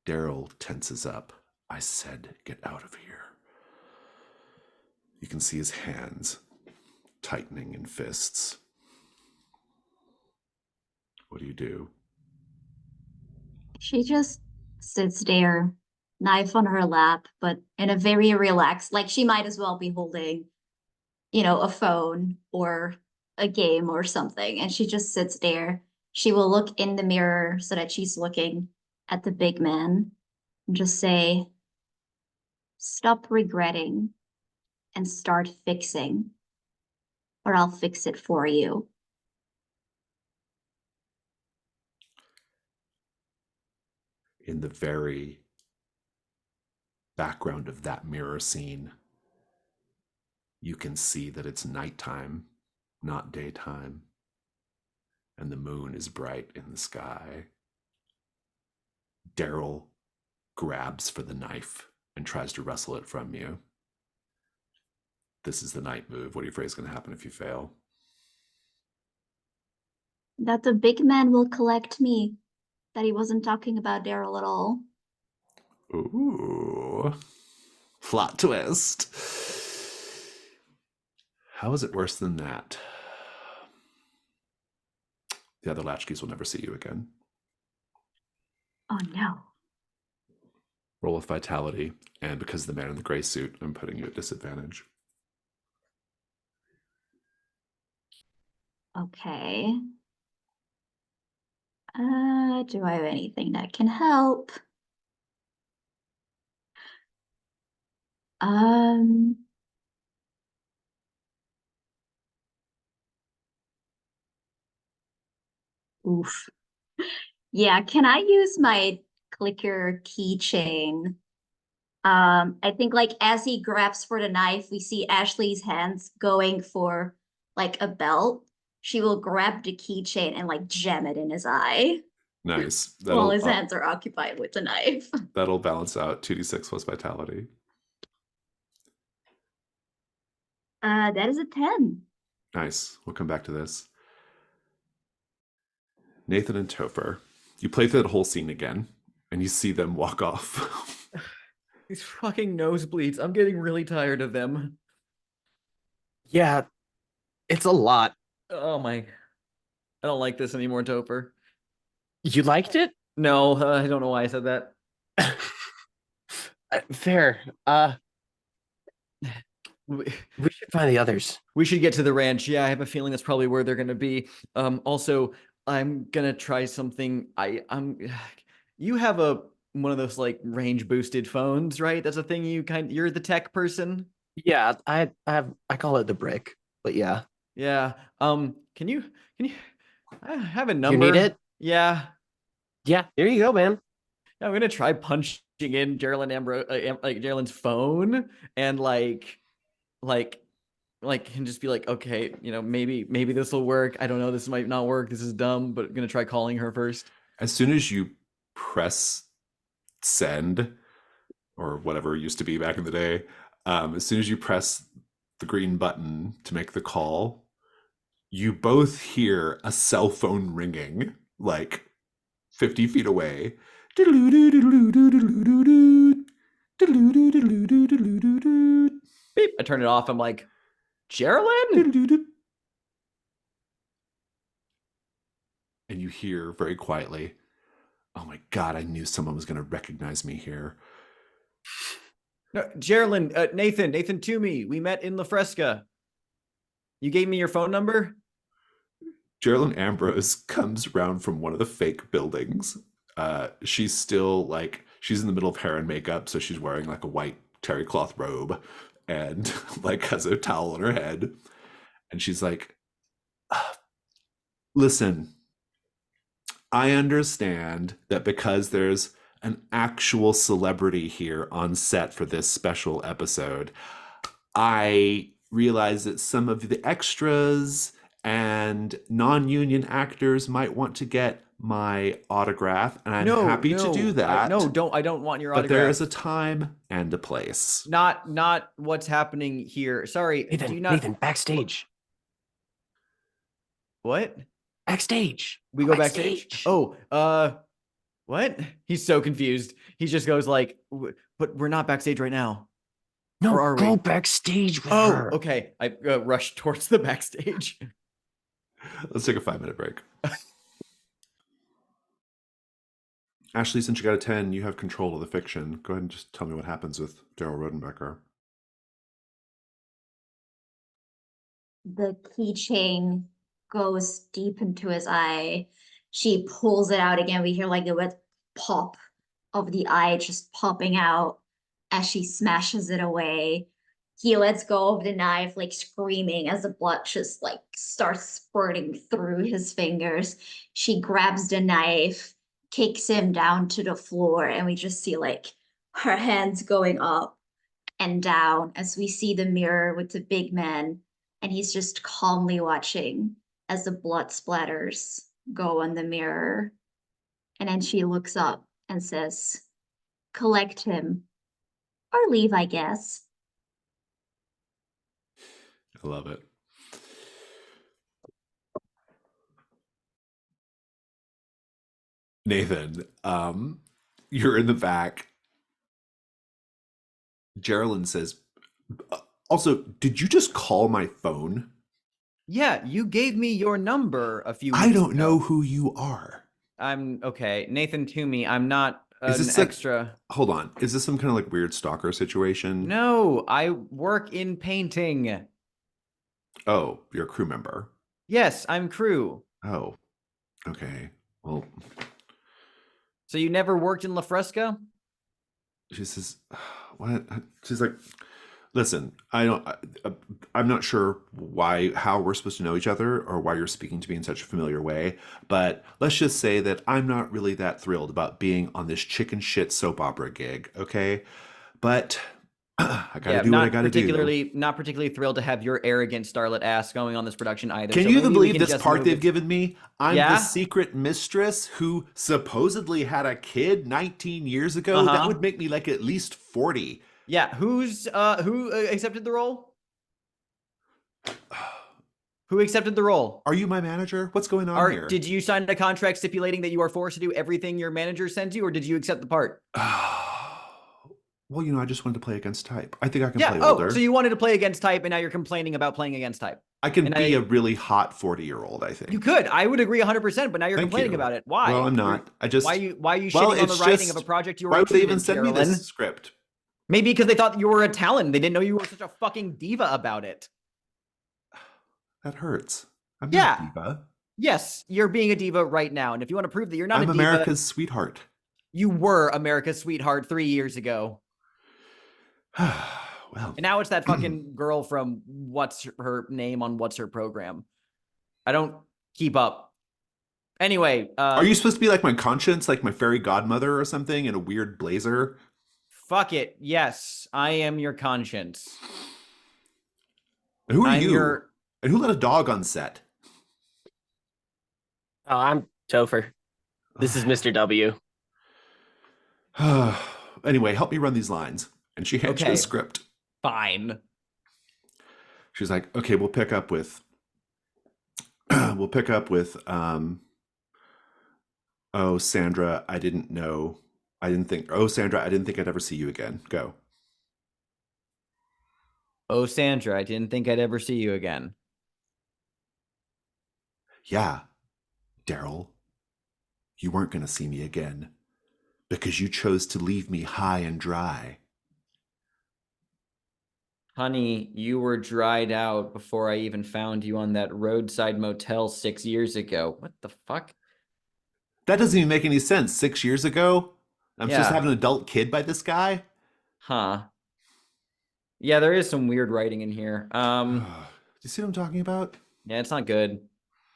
Daryl tenses up. I said, "Get out of here." You can see his hands tightening in fists. What do you do? She just sits there, knife on her lap, but in a very relaxed, like she might as well be holding, a phone or a game or something. And she just sits there. She will look in the mirror so that she's looking at the big man and just say, "Stop regretting and start fixing, or I'll fix it for you." In the very background of that mirror scene, you can see that it's nighttime, not daytime, and the moon is bright in the sky. Daryl grabs for the knife and tries to wrestle it from you. This is the night move. What are you afraid is going to happen if you fail? That the big man will collect me, that he wasn't talking about Daryl at all. Ooh. Plot twist. How is it worse than that? The other latchkeys will never see you again. Oh no. Roll with vitality, and because of the man in the gray suit, I'm putting you at disadvantage. Okay. Do I have anything that can help? Um, oof. Yeah, can I use my clicker keychain? I think like as he grabs for the knife, we see Ashley's hands going for like a belt. She will grab the keychain and like jam it in his eye Nice. while his hands are occupied with the knife. That'll balance out 2d6 plus vitality. That is a 10. Nice. We'll come back to this. Nathan and Topher, you play through that whole scene again, and you see them walk off. These fucking nosebleeds. I'm getting really tired of them. Yeah, it's a lot. Oh my. I don't like this anymore, Topher. You liked it? No, I don't know why I said that. Fair. We We should find the others. we should get to the ranch. Yeah, I have a feeling that's probably where they're gonna be. Also, I'm gonna try something. I'm you have one of those like range boosted phones, right? That's a thing you're the tech person. Yeah, I call it the brick, but yeah. Yeah. Can you I have a You number? need it? Yeah. Yeah, here you go, man. I'm gonna try punching in Gerald's phone and like and just be like, okay, maybe this will work. I don't know, this might not work. This is dumb, but I'm gonna try calling her first. As soon as you press send, or whatever it used to be back in the day, as soon as you press the green button to make the call, you both hear a cell phone ringing like 50 feet away. Beep. I turn it off. I'm like, Geraldine? And you hear very quietly, "Oh my God, I knew someone was going to recognize me here." No, Geraldine, Nathan Toomey. We met in La Fresca. You gave me your phone number? Geraldine Ambrose comes around from one of the fake buildings. She's still like, she's in the middle of hair and makeup, so she's wearing like a white terry cloth robe and like has a towel on her head. And she's like, listen, I understand that because there's an actual celebrity here on set for this special episode, I realize that some of the extras and non-union actors might want to get my autograph, and I'm happy to do that. I don't want your but autograph. there is a time and a place. Not what's happening here. Sorry, Nathan, do you not Nathan, backstage. what? Backstage. We go backstage. Oh, what? He's so confused. He just goes like, but we're not backstage right now. No, Or are go we? backstage with Oh, her. okay. I rushed towards the backstage. Let's take a 5-minute break. Ashley, since you got a 10, you have control of the fiction. Go ahead and just tell me what happens with Daryl Rodenbecker. The keychain goes deep into his eye. She pulls it out again. We hear like the wet pop of the eye just popping out as she smashes it away. He lets go of the knife, like screaming as the blood just like starts spurting through his fingers. She grabs the knife, kicks him down to the floor, and we just see like her hands going up and down as we see the mirror with the big man, and he's just calmly watching as the blood splatters go on the mirror. And then she looks up and says, collect him or leave, I guess. I love it. Nathan, you're in the back. Geraldine says, also, did you just call my phone? Yeah, you gave me your number a few I weeks don't ago. know who you are. I'm okay. Nathan Toomey, I'm not Is an this extra. Hold on. Is this some kind of like weird stalker situation? No, I work in painting. Oh, you're a crew member. Yes, I'm crew. Oh, okay. Well, So you never worked in La Fresca? she says, what? She's like, listen, I'm not sure how we're supposed to know each other or why you're speaking to me in such a familiar way, but let's just say that I'm not really that thrilled about being on this chicken shit soap opera gig, okay? But I gotta do what I gotta do. Not particularly thrilled to have your arrogant starlet ass going on this production either. Can So you even maybe we believe can this just part move they've it. given me? I'm Yeah? the secret mistress who supposedly had a kid 19 years ago. That would make me like at least 40. Yeah, who accepted the role? Who accepted the role? Are you my manager? What's going on here? Did you sign a contract stipulating that you are forced to do everything your manager sends you, or did you accept the part? Well, I just wanted to play against type. I think I can Yeah. play Oh, older. so you wanted to play against type, and now you're complaining about playing against type. I can be a really hot 40-year-old, I think. You could. I would agree 100%, but now you're Thank complaining you. about it. Why? Well, I'm not. I just why are you shitting on the writing of a project you were Why would they interested even in, send me Carolyn? this script? Maybe because they thought you were a talent. They didn't know you were such a fucking diva about it. That hurts. I'm Yeah. not a diva. Yes, you're being a diva right now. And if you want to prove that you're not I'm a diva, America's sweetheart. you were America's sweetheart 3 years ago. Well, And now it's that fucking girl from what's her name on what's her program. I don't keep up. Anyway, are you supposed to be like my conscience, like my fairy godmother or something in a weird blazer? Fuck it. Yes, I am your conscience. And who are you? And who let a dog on set? Oh, I'm Topher. This is Mr. W. Anyway, help me run these lines. And she hands you a script. Fine. She's like, okay, we'll pick up with oh, Sandra, I didn't think I'd ever see you again. Go. Oh, Sandra, I didn't think I'd ever see you again. Yeah, Daryl, you weren't going to see me again because you chose to leave me high and dry. Honey, you were dried out before I even found you on that roadside motel 6 years ago. What the fuck? That doesn't even make any sense. 6 years ago? I'm supposed to Yeah. have an adult kid by this guy? Huh. Yeah, there is some weird writing in here. Do you see what I'm talking about? Yeah, it's not good.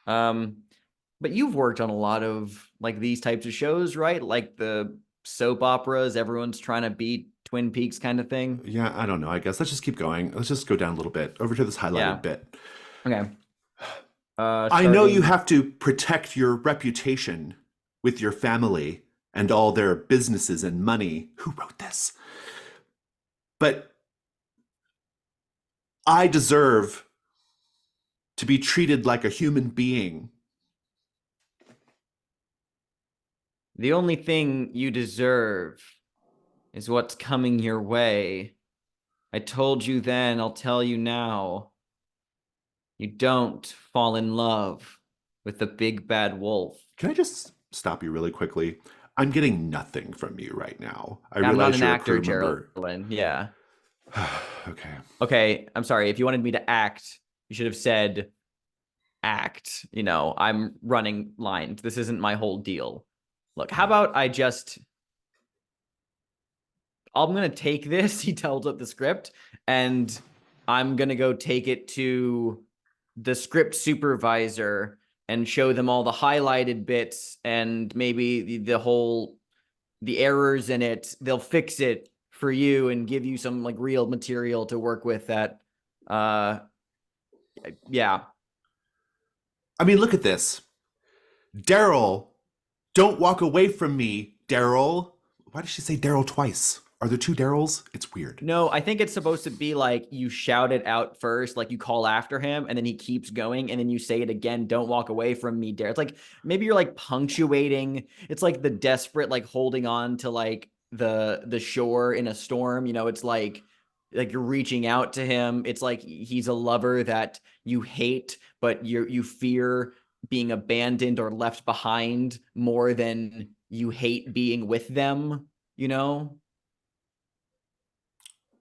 Um, but you've worked on a lot of like these types of shows, right? Like the soap operas, everyone's trying to beat Twin Peaks kind of thing. Yeah, I don't know. I guess let's just keep going. Let's just go down a little bit over to this highlighted Yeah. bit. Okay. I know you Starting. have to protect your reputation with your family and all their businesses and money. Who wrote this? But I deserve to be treated like a human being. The only thing you deserve is what's coming your way. I told you then, I'll tell you now. You don't fall in love with the big bad wolf. Can I just stop you really quickly? I'm getting nothing from you right now. I I'm not realize an you're a actor, crew member. Geraldine. Yeah. Okay. Okay, I'm sorry. If you wanted me to act, you should have said act. You know, I'm running lines. This isn't my whole deal. Look, how about I just I'm gonna take this. He tells up the script, and I'm gonna go take it to the script supervisor and show them all the highlighted bits and maybe the errors in it. They'll fix it for you and give you some like real material to work with that. Yeah. I mean, look at this. Daryl, don't walk away from me, Daryl. Why did she say Daryl twice? Are there two Daryls? It's weird. No, I think it's supposed to be like you shout it out first, like you call after him, and then he keeps going, and then you say it again. Don't walk away from me, Dare. It's like maybe you're like punctuating. It's like the desperate, like holding on to like the shore in a storm. You know, it's like you're reaching out to him. It's like he's a lover that you hate, but you fear being abandoned or left behind more than you hate being with them. You know.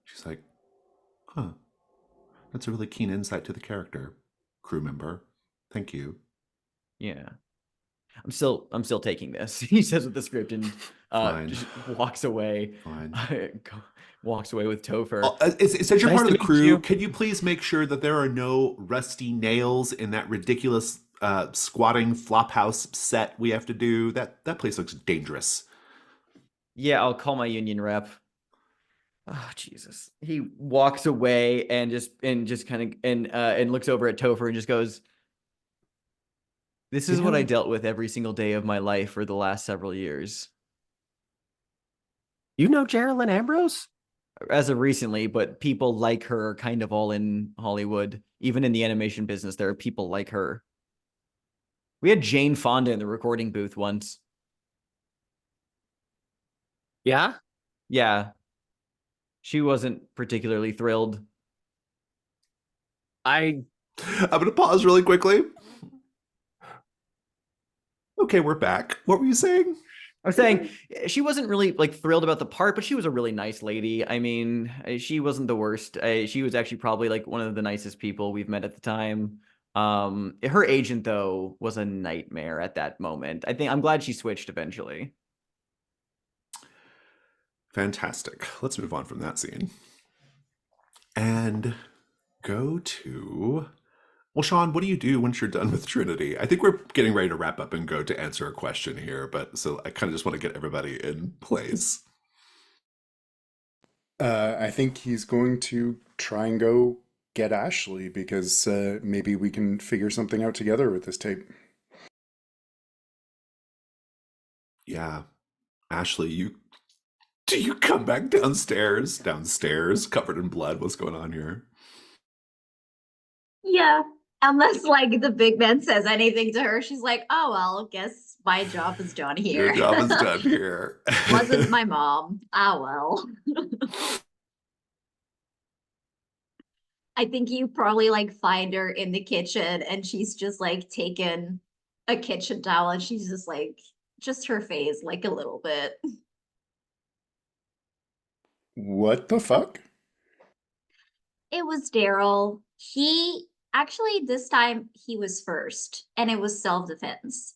She's like, huh, that's a really keen insight to the character, crew member. Thank you. Yeah. I'm still taking this. He says with the script and Fine. just walks away. Fine. Walks away with Topher. Oh, since you're Nice part of to the meet crew, you. can you please make sure that there are no rusty nails in that ridiculous squatting flophouse set we have to do? That place looks dangerous. Yeah, I'll call my union rep. Oh Jesus. He walks away and just kind of and looks over at Topher and just goes, "This is what I dealt with every single day of my life for the last several years." You know Geraldine Ambrose? As of recently, but people like her are kind of all in Hollywood. Even in the animation business, there are people like her. We had Jane Fonda in the recording booth once. Yeah. Yeah. She wasn't particularly thrilled. I I'm going to pause really quickly. Okay, we're back. What were you saying? I was saying she wasn't really like thrilled about the part, but she was a really nice lady. I mean, she wasn't the worst. She was actually probably like one of the nicest people we've met at the time. Her agent though was a nightmare at that moment. I think I'm glad she switched eventually. Fantastic. Let's move on from that scene. And go to... Well, Sean, what do you do once you're done with Trinity? I think we're getting ready to wrap up and go to answer a question here, but so I kind of just want to get everybody in place. I think he's going to try and go get Ashley because maybe we can figure something out together with this tape. Yeah. Ashley, do you come back downstairs? Downstairs, covered in blood. What's going on here? Yeah. Unless like the big man says anything to her, she's like, oh well, guess my job is done here. Your job is done here. Wasn't my mom. Ah well. I think you probably like find her in the kitchen and she's just like taken a kitchen towel and she's just like just her face like a little bit. What the fuck? It was Daryl. He actually this time he was first and it was self-defense.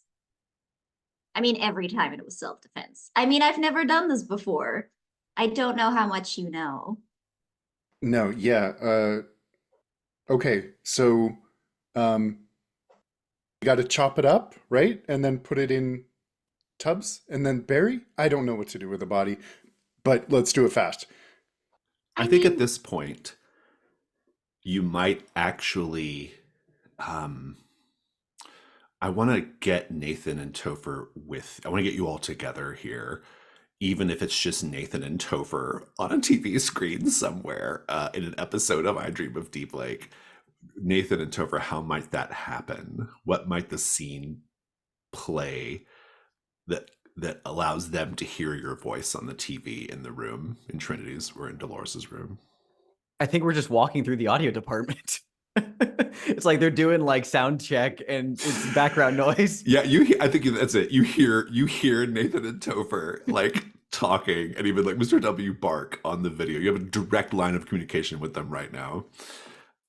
I mean, every time it was self-defense. I mean, I've never done this before. I don't know how much you know. No, yeah. Okay, so um, you got to chop it up, right? And then put it in tubs and then bury? I don't know what to do with the body, but let's do it fast. I I think at mean, this point, you might actually. Um, I want to get Nathan and Topher I want to get you all together here, even if it's just Nathan and Topher on a TV screen somewhere in an episode of I Dream of Deep Lake. Nathan and Topher, how might that happen? What might the scene play that allows them to hear your voice on the TV in the room in Trinity's or in Dolores's room? I think we're just walking through the audio department. It's like they're doing like sound check and it's background noise. Yeah, I think that's it. You hear Nathan and Topher like talking, and even like Mr. W bark on the video. You have a direct line of communication with them right now.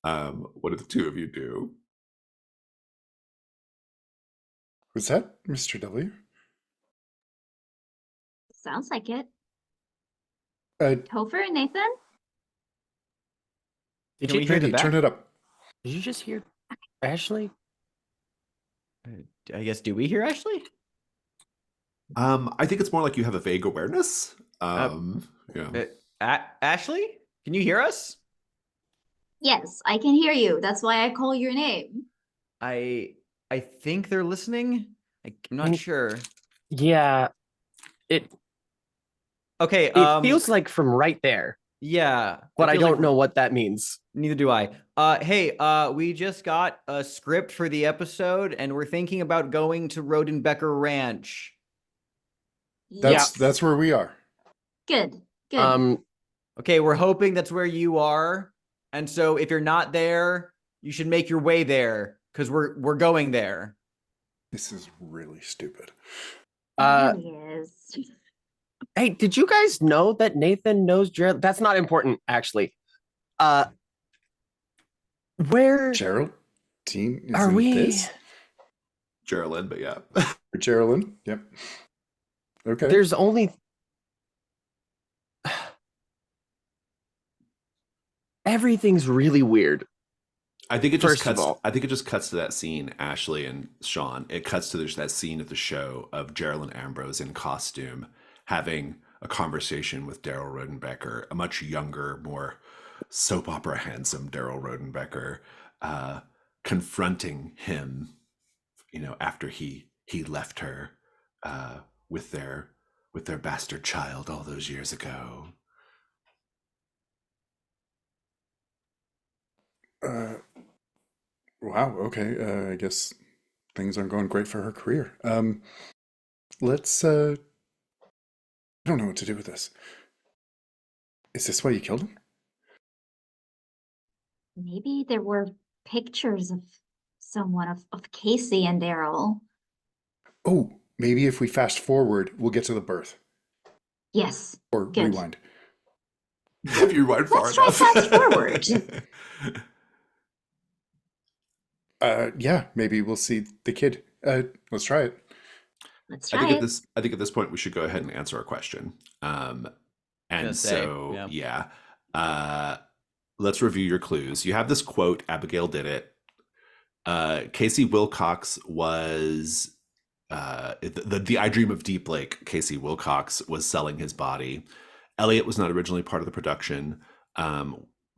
What do the two of you do? Was that Mr. W? sounds like it. Uh, Topher and Nathan? Did Can you, we hear the Trinity, back? turn it up. did you just hear Ashley? I guess, do we hear Ashley? I think it's more like you have a vague awareness. Yeah. Ashley, can you hear us? Yes, I can hear you. That's why I call your name. I think they're listening. I'm not Mm. sure. Yeah, it Okay. feels like from right there, Yeah, but it I feels like don't know what that means. Neither do I. Hey, we just got a script for the episode, and we're thinking about going to Rodenbecker Ranch. That's where we are. Good. Good. Okay, we're hoping that's where you are, and so if you're not there, you should make your way there because we're going there. This is really stupid. It really is. Hey, did you guys know that Nathan knows Gerald? That's not important, actually. Where Geraldine is are in we? this? Geraldine, but yeah. Geraldine, yep. Okay. There's only everything's really weird. I think it just First of cuts. all- I think it just cuts to that scene, Ashley and Sean. It cuts to that scene at the show of Geraldine Ambrose in costume having a conversation with Daryl Rodenbecker, a much younger, more soap opera handsome Daryl Rodenbecker, confronting him. After he left her with their bastard child all those years ago. Wow, okay. I guess things aren't going great for her career. Let's I don't know what to do with this. Is this why you killed him? Maybe there were pictures of someone of Casey and Daryl. Oh, maybe if we fast forward, we'll get to the birth. Yes. Or Good. rewind. If you rewind far Let's try enough. fast forward. Yeah, maybe we'll see the kid. Let's try it. Let's I try think it. at this point we should go ahead and answer a question. And Gonna say, so let's review your clues. You have this quote, Abigail did it. Casey Wilcox was the I Dream of Deep Lake. Casey Wilcox was selling his body. Elliot was not originally part of the production.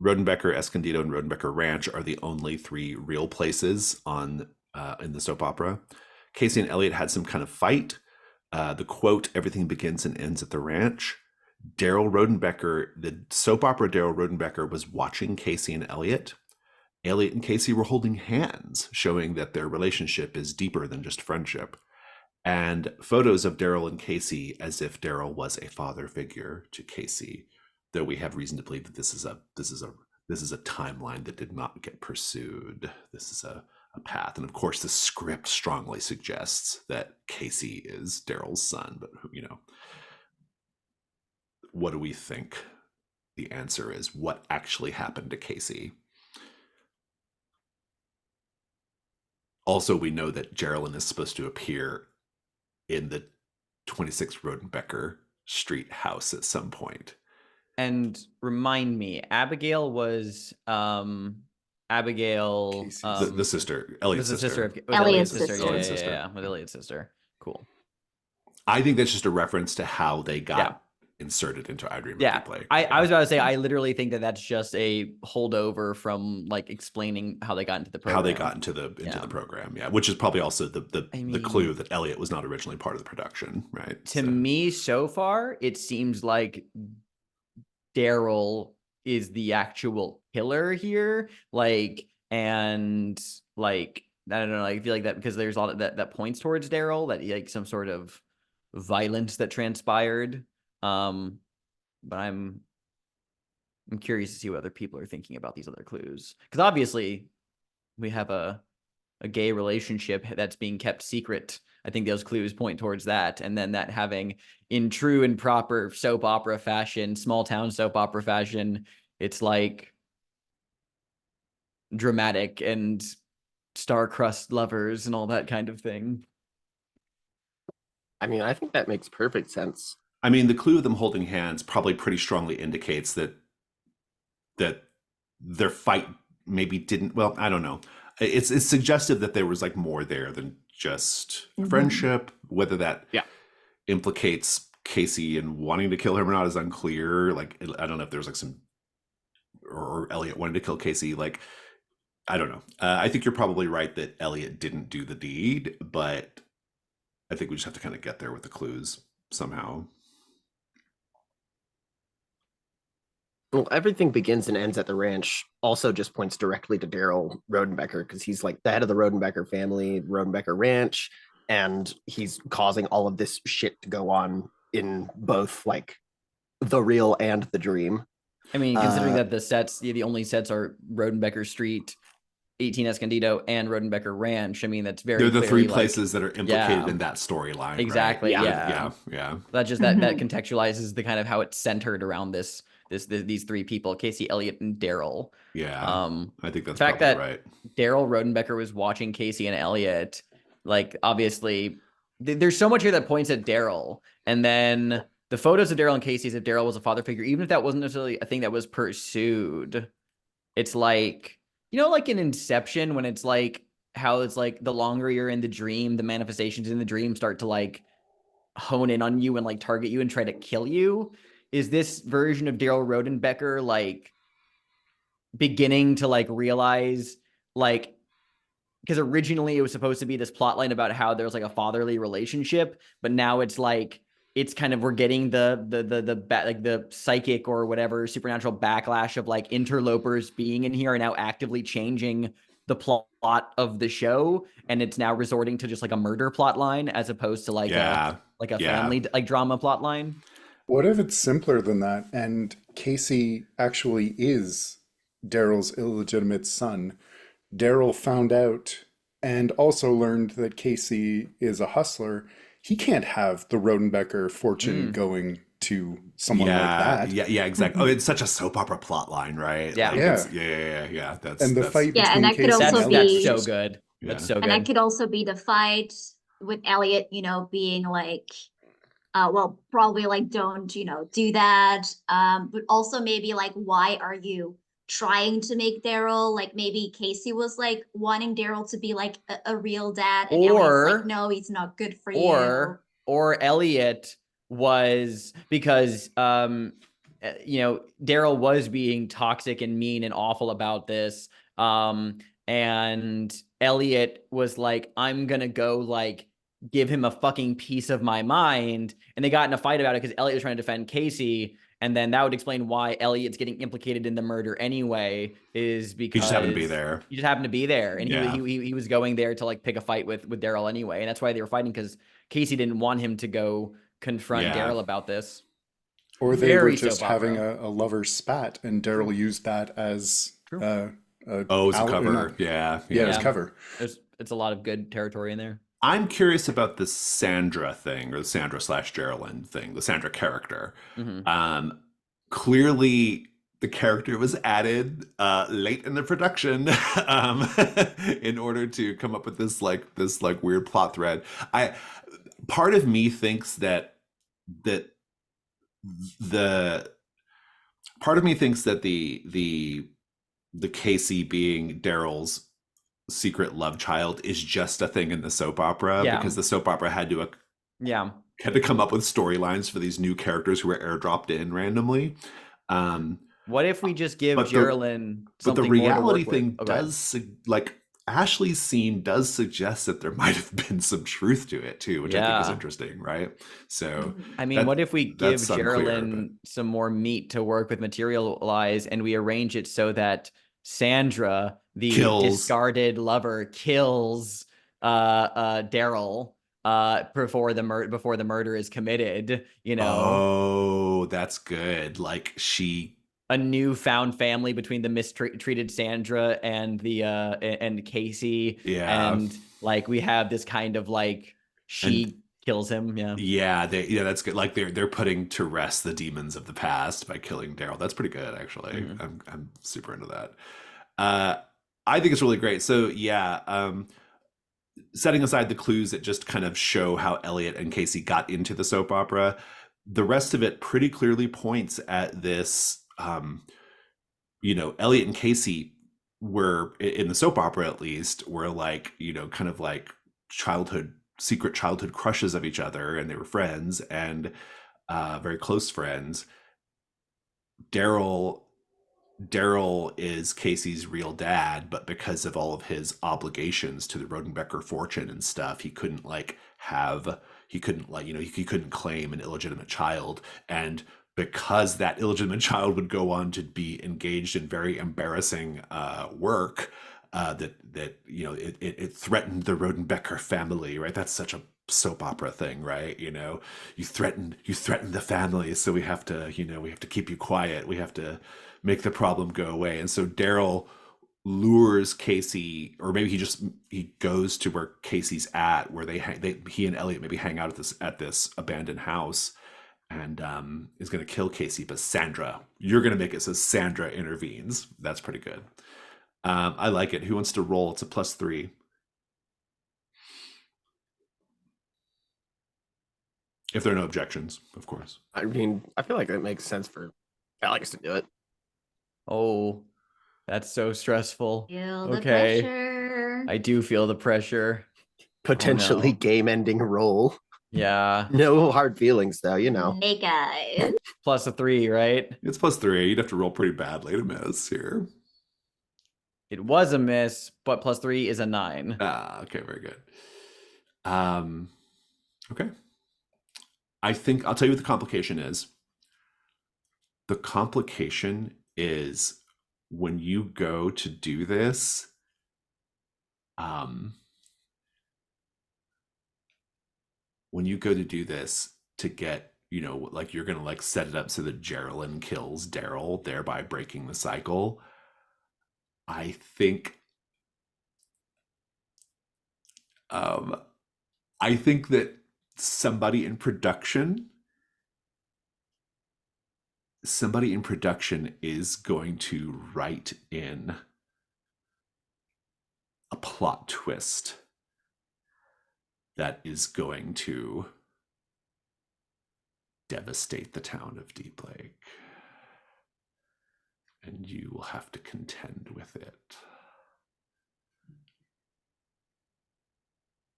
Rodenbecker, Escondido, and Rodenbecker Ranch are the only three real places in the soap opera. Casey and Elliot had some kind of fight. The quote, everything begins and ends at the ranch. Daryl Rodenbecker, the soap opera Daryl Rodenbecker, was watching Casey and Elliot. Elliot and Casey were holding hands, showing that their relationship is deeper than just friendship. And photos of Daryl and Casey as if Daryl was a father figure to Casey, though we have reason to believe that this is a timeline that did not get pursued. This is a path. And of course, the script strongly suggests that Casey is Daryl's son, but what do we think the answer is? What actually happened to Casey? Also, we know that Geraldine is supposed to appear in the 26 Rodenbecker Street house at some point. And remind me, Abigail was Abigail Casey's The sister, Elliot's was the sister sister. of was Elliot's sister. sister. Yeah, Elliot's yeah, sister. yeah, with Elliot's sister. Cool. I think that's just a reference to how they got Yeah. inserted into I Dream of Yeah, Deep Lake. I was about to say I literally think that that's just a holdover from like explaining how they got into the program. How they got into the program, yeah, which is probably also the clue that Elliot was not originally part of the production, right? To me, so far, it seems like Daryl is the actual killer here, and I don't know, I feel like that because there's a lot of that points towards Daryl, that like some sort of violence that transpired. But I'm curious to see what other people are thinking about these other clues, because obviously we have a gay relationship that's being kept secret. I think those clues point towards that, and then that having, in true and proper soap opera fashion, small town soap opera fashion, it's like dramatic and star-crossed lovers and all that kind of thing. I mean, I think that makes perfect sense. I mean, the clue of them holding hands probably pretty strongly indicates that their fight maybe didn't. Well, I don't know. It's suggestive that there was like more there than just a friendship. Whether that implicates Casey and wanting to kill him or not is unclear. Like, I don't know if there's like some, or Elliot wanted to kill Casey. Like, I don't know. I think you're probably right that Elliot didn't do the deed, but I think we just have to kind of get there with the clues somehow. Well, everything begins and ends at the ranch also just points directly to Daryl Rodenbecker, because he's like the head of the Rodenbecker family, Rodenbecker Ranch, and he's causing all of this shit to go on in both like the real and the dream. I mean, considering that the sets, the only sets are Rodenbecker Street, 18 Escondido, and Rodenbecker Ranch. I mean, that's very. They're the three like, places that are implicated in that storyline. Exactly. Right? Yeah. That just that contextualizes the kind of how it's centered around these three people: Casey, Elliot, and Daryl. Yeah. I think that's the fact probably that right. Daryl Rodenbecker was watching Casey and Elliot. Like, obviously, there's so much here that points at Daryl, and then the photos of Daryl and Casey, as if Daryl was a father figure, even if that wasn't necessarily a thing that was pursued. It's like, you know, like in Inception, when it's like how it's like the longer you're in the dream, the manifestations in the dream start to like hone in on you and like target you and try to kill you. Is this version of Daryl Rodenbecker like beginning to like realize, like, because originally it was supposed to be this plot line about how there's like a fatherly relationship, but now it's like it's kind of, we're getting the psychic or whatever supernatural backlash of like interlopers being in here and now actively changing the plot of the show, and it's now resorting to just like a murder plot line as opposed to like a family like drama plot line. What if it's simpler than that and Casey actually is Daryl's illegitimate son? Daryl found out and also learned that Casey is a hustler. He can't have the Rodenbecker fortune going to someone like that. Yeah, exactly. Oh, it's such a soap opera plot line, right? Yeah. Like yeah. That's and the fight Yeah, between and that could Casey also and be- Elliot. That's so good. Yeah. That's so good. And that could also be the fight with Elliot, you know, being like, well, probably like, don't, you know, do that. But also maybe like, why are you trying to make Daryl, like maybe Casey was like wanting Daryl to be like a real dad, and Elliot's like, no, he's not good for you. Or Elliot was, because you know, Daryl was being toxic and mean and awful about this, and Elliot was like, I'm gonna go like give him a fucking piece of my mind, and they got in a fight about it because Elliot was trying to defend Casey. And then that would explain why Elliot's getting implicated in the murder anyway, is because He just happened to be there. He just happened to be there, and Yeah. he was going there to like pick a fight with Daryl anyway, and that's why they were fighting, because Casey didn't want him to go confront Daryl about this. Or they Very were just soap having opera. a lover's spat, and Daryl used that as True. It's a cover. Yeah, as cover. It's a lot of good territory in there. I'm curious about the Sandra thing, or the Sandra/Geraldine thing, the Sandra character. Mm-hmm. Clearly, the character was added late in the production in order to come up with this weird plot thread. part of me thinks that the part of me thinks that the Casey being Daryl's secret love child is just a thing in the soap opera Yeah. because the soap opera Yeah. had to come up with storylines for these new characters who were airdropped in randomly. What if we just give But the- Geraldine But the something more to reality work with? thing Oh, go ahead. does like Ashley's scene does suggest that there might have been some truth to it too, which I think is Yeah. interesting, right? So I mean, that- what if we give that's unclear, Geraldine some more meat to work with, materialize, and we arrange it so that Sandra, the Kills. discarded lover, kills Daryl before the murder is committed, you know? Oh, that's good. Like she A newfound family between the mistreated Sandra and the and Casey. Yeah. And like we have this kind of like she kills him. Yeah. that's good. Like they're putting to rest the demons of the past by killing Daryl. That's pretty good, actually. Mhm. I'm super into that. I think it's really great. So yeah, setting aside the clues that just kind of show how Elliot and Casey got into the soap opera, the rest of it pretty clearly points at this. Elliot and Casey were in the soap opera, at least, were like, kind of like secret childhood crushes of each other, and they were friends and very close friends. Daryl is Casey's real dad, but because of all of his obligations to the Rodenbecker fortune and stuff, he couldn't he couldn't claim an illegitimate child. And because that illegitimate child would go on to be engaged in very embarrassing work, it threatened the Rodenbecker family, right? That's such a soap opera thing, right? You threaten the family, so we have to keep you quiet. We have to make the problem go away. And so Daryl lures Casey, or maybe he goes to where Casey's at, where he and Elliot maybe hang out at this abandoned house, and is going to kill Casey. But you're going to make it so Sandra intervenes. That's pretty good. I like it. Who wants to roll? It's a +3. If there are no objections, of course. I mean, I feel like it makes sense for Alex to do it. Oh, that's so stressful. Feel the Okay. pressure. I do feel the pressure. Potentially no. game-ending role. Yeah. No hard feelings, though, you know. Snake eyes. +3, right? It's +3. You'd have to roll pretty badly to miss here. It was a miss, but +3 is a 9. Okay, very good. Okay. I think I'll tell you what the complication is. The complication is when you go to do this, to get, like you're going to like set it up so that Geraldine kills Daryl, thereby breaking the cycle. I think that somebody in production is going to write in a plot twist that is going to devastate the town of Deep Lake. And you will have to contend with it.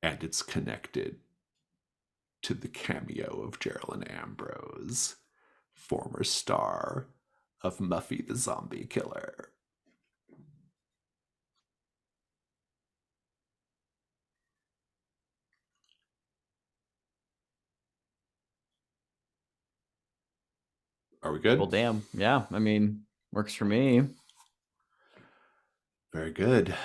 And it's connected to the cameo of Geraldine Ambrose, former star of Muffy the Zombie Killer. Are we good? Well, damn. Yeah. I mean, works for me. Very good.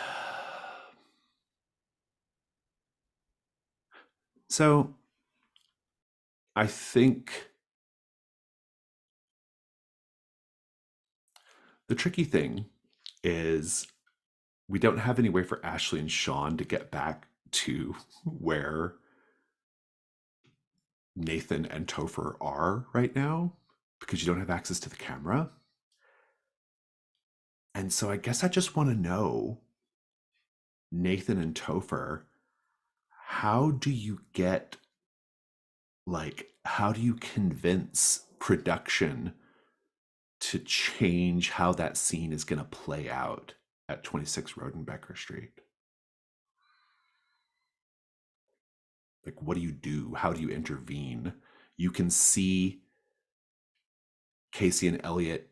So, I think the tricky thing is we don't have any way for Ashley and Sean to get back to where Nathan and Topher are right now because you don't have access to the camera. And so I guess I just want to know, Nathan and Topher, how do you get like, how do you convince production to change how that scene is going to play out at 26 Rodenbecker Street? Like, what do you do? How do you intervene? You can see Casey and Elliot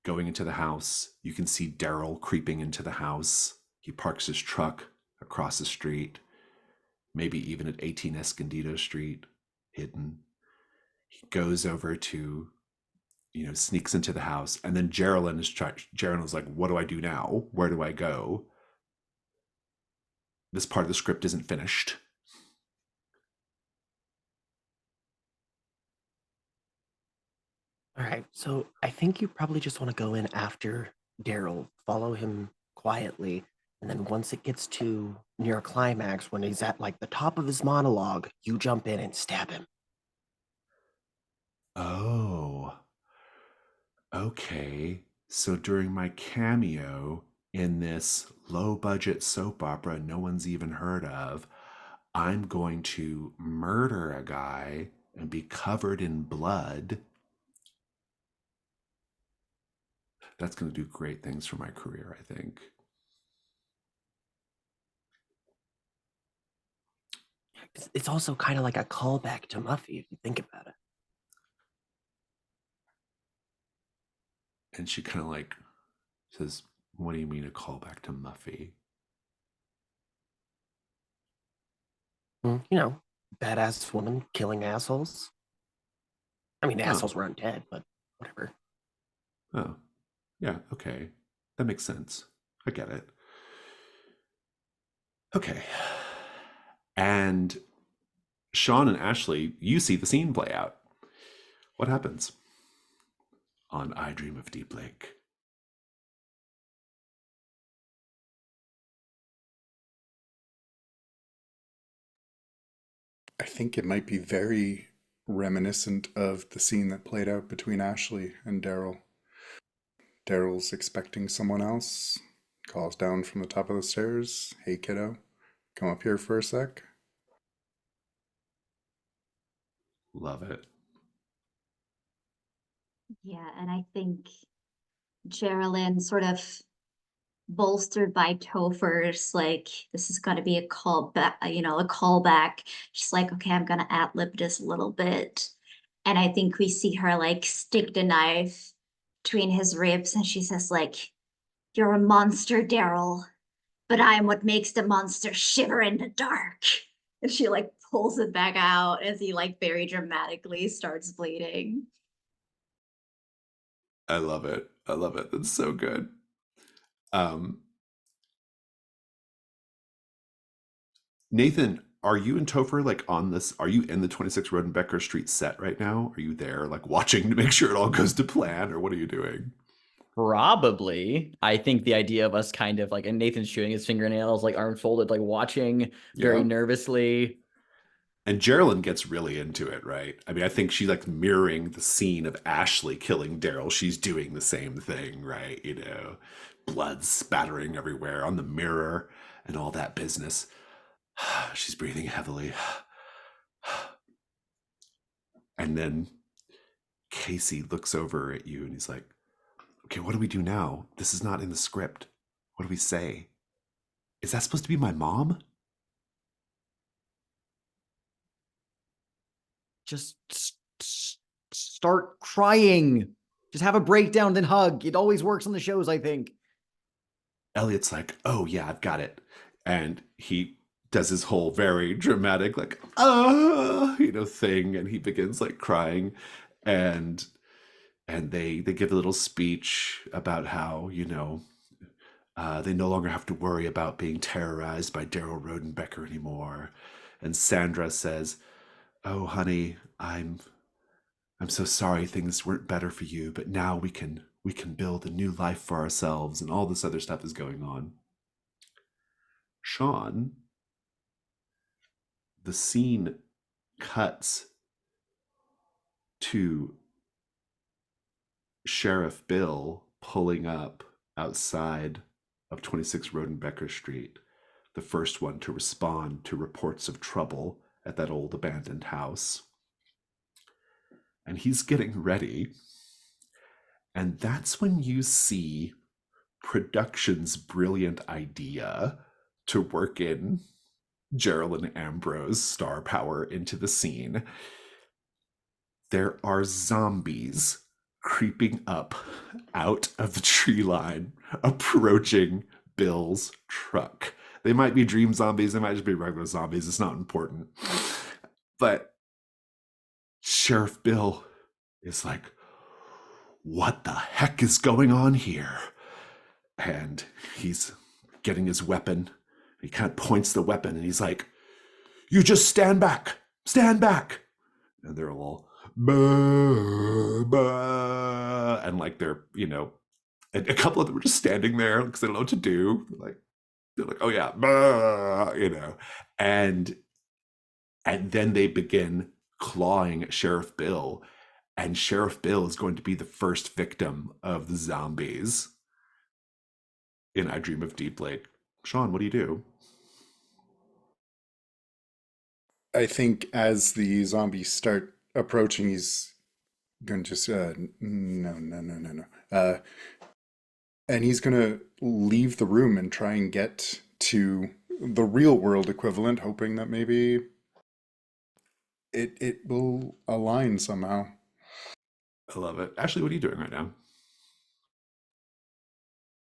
going into the house. You can see Daryl creeping into the house. He parks his truck across the street, maybe even at 18 Escondido Street, hidden. He goes over to, sneaks into the house, and then Geraldine's like, what do I do now? Where do I go? This part of the script isn't finished. All right, so I think you probably just want to go in after Daryl, follow him quietly, and then once it gets to near a climax, when he's at like the top of his monologue, you jump in and stab him. Oh, okay. So during my cameo in this low budget soap opera no one's even heard of, I'm going to murder a guy and be covered in blood. That's going to do great things for my career, I think. It's also kind of like a callback to Muffy, if you think about it. And she kind of like says, what do you mean a callback to Muffy? Badass woman killing assholes. I mean, the Oh. assholes were undead, but whatever. Oh, yeah, okay. That makes sense. I get it. Okay. And Sean and Ashley, you see the scene play out. What happens on I Dream of Deep Lake? I think it might be very reminiscent of the scene that played out between Ashley and Daryl. Daryl's expecting someone else, calls down from the top of the stairs, hey kiddo, come up here for a sec. Love it. Yeah, and I think Geraldine sort of bolstered by Topher's, like, this is gonna be a callback, a callback. She's like, okay, I'm gonna ad-lib this a little bit. And I think we see her like stick the knife between his ribs, and she says, like, you're a monster, Daryl, but I'm what makes the monster shiver in the dark. And she like pulls it back out as he like very dramatically starts bleeding. I love it. I love it. That's so good. Nathan, are you and Topher like on this? Are you in the 26 Rodenbecker Street set right now? Are you there like watching to make sure it all goes to plan, or what are you doing? Probably. I think the idea of us kind of like, and Nathan's chewing his fingernails, like arms folded, like watching very Yeah. nervously. And Geraldine gets really into it, right? I mean, I think she's like mirroring the scene of Ashley killing Daryl. She's doing the same thing, right? Blood spattering everywhere on the mirror and all that business. She's breathing heavily. And then Casey looks over at you and he's like, okay, what do we do now? This is not in the script. What do we say? Is that supposed to be my mom? Just start crying. Just have a breakdown, then hug. It always works on the shows, I think. Elliot's like, oh yeah, I've got it. And he does his whole very dramatic, like, thing. And he begins like crying. And they give a little speech about how, they no longer have to worry about being terrorized by Daryl Rodenbecker anymore. And Sandra says, oh honey, I'm so sorry things weren't better for you, but now we can build a new life for ourselves, and all this other stuff is going on. Sean, the scene cuts to Sheriff Bill pulling up outside of 26 Rodenbecker Street, the first one to respond to reports of trouble at that old abandoned house. And he's getting ready. And that's when you see production's brilliant idea to work in Geraldine Ambrose star power into the scene. There are zombies creeping up out of the tree line, approaching Bill's truck. They might be dream zombies, they might just be regular zombies, it's not important. But Sheriff Bill is like, what the heck is going on here? And he's getting his weapon. He kind of points the weapon and he's like, you just stand back, stand back. And they're all, bah, bah, and like they're, you know, a couple of them are just standing there because they don't know what to do. They're like, oh yeah, bah, you know, and then they begin clawing at Sheriff Bill, and Sheriff Bill is going to be the first victim of the zombies in I Dream of Deep Lake. Sean, what do you do? I think as the zombies start approaching, he's going to just, no. And he's going to leave the room and try and get to the real world equivalent, hoping that maybe it will align somehow. I love it. Ashley, what are you doing right now?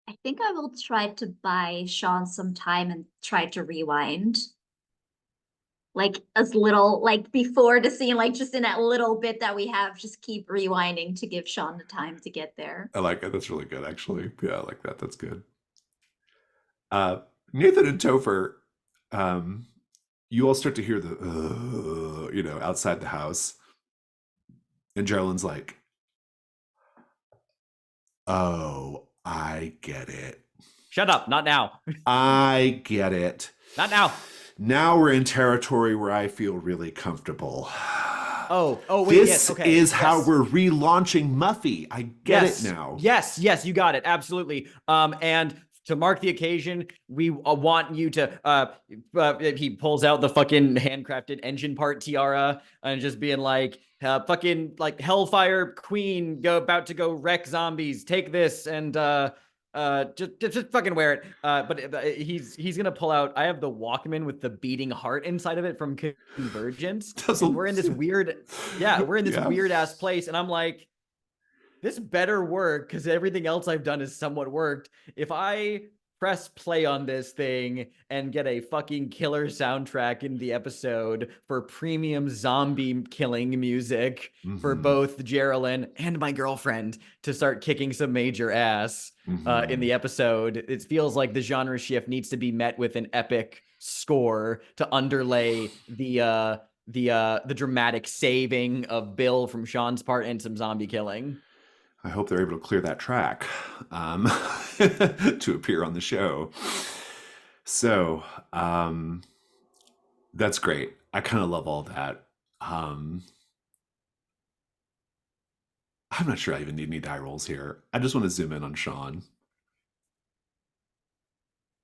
I think I will try to buy Sean some time and try to rewind. Like as little, like before the scene, like just in that little bit that we have, just keep rewinding to give Sean the time to get there. I like it. That's really good, actually. Yeah, I like that. That's good. Nathan and Topher, you all start to hear the, you know, outside the house. And Geraldine's like, oh, I get it. Shut up, not now. I get it. Not now. Now we're in territory where I feel really comfortable. Oh, wait, this yes, okay. is yes. how we're relaunching Muffy. I get it now. Yes, you got it. Absolutely. And to mark the occasion, we want you to, he pulls out the fucking handcrafted engine part tiara and just being like, fucking like Hellfire Queen about to go wreck zombies. Take this and, just fucking wear it. But he's gonna pull out. I have the Walkman with the beating heart inside of it from Convergence. And we're in this weird, weird ass place, and I'm like, this better work because everything else I've done has somewhat worked. If I press play on this thing and get a fucking killer soundtrack in the episode for premium zombie killing music for both Geraldine and my girlfriend to start kicking some major ass in the episode, it feels like the genre shift needs to be met with an epic score to underlay the dramatic saving of Bill from Sean's part and some zombie killing. I hope they're able to clear that track to appear on the show. So that's great. I kind of love all that. I'm not sure I even need any die rolls here. I just want to zoom in on Sean.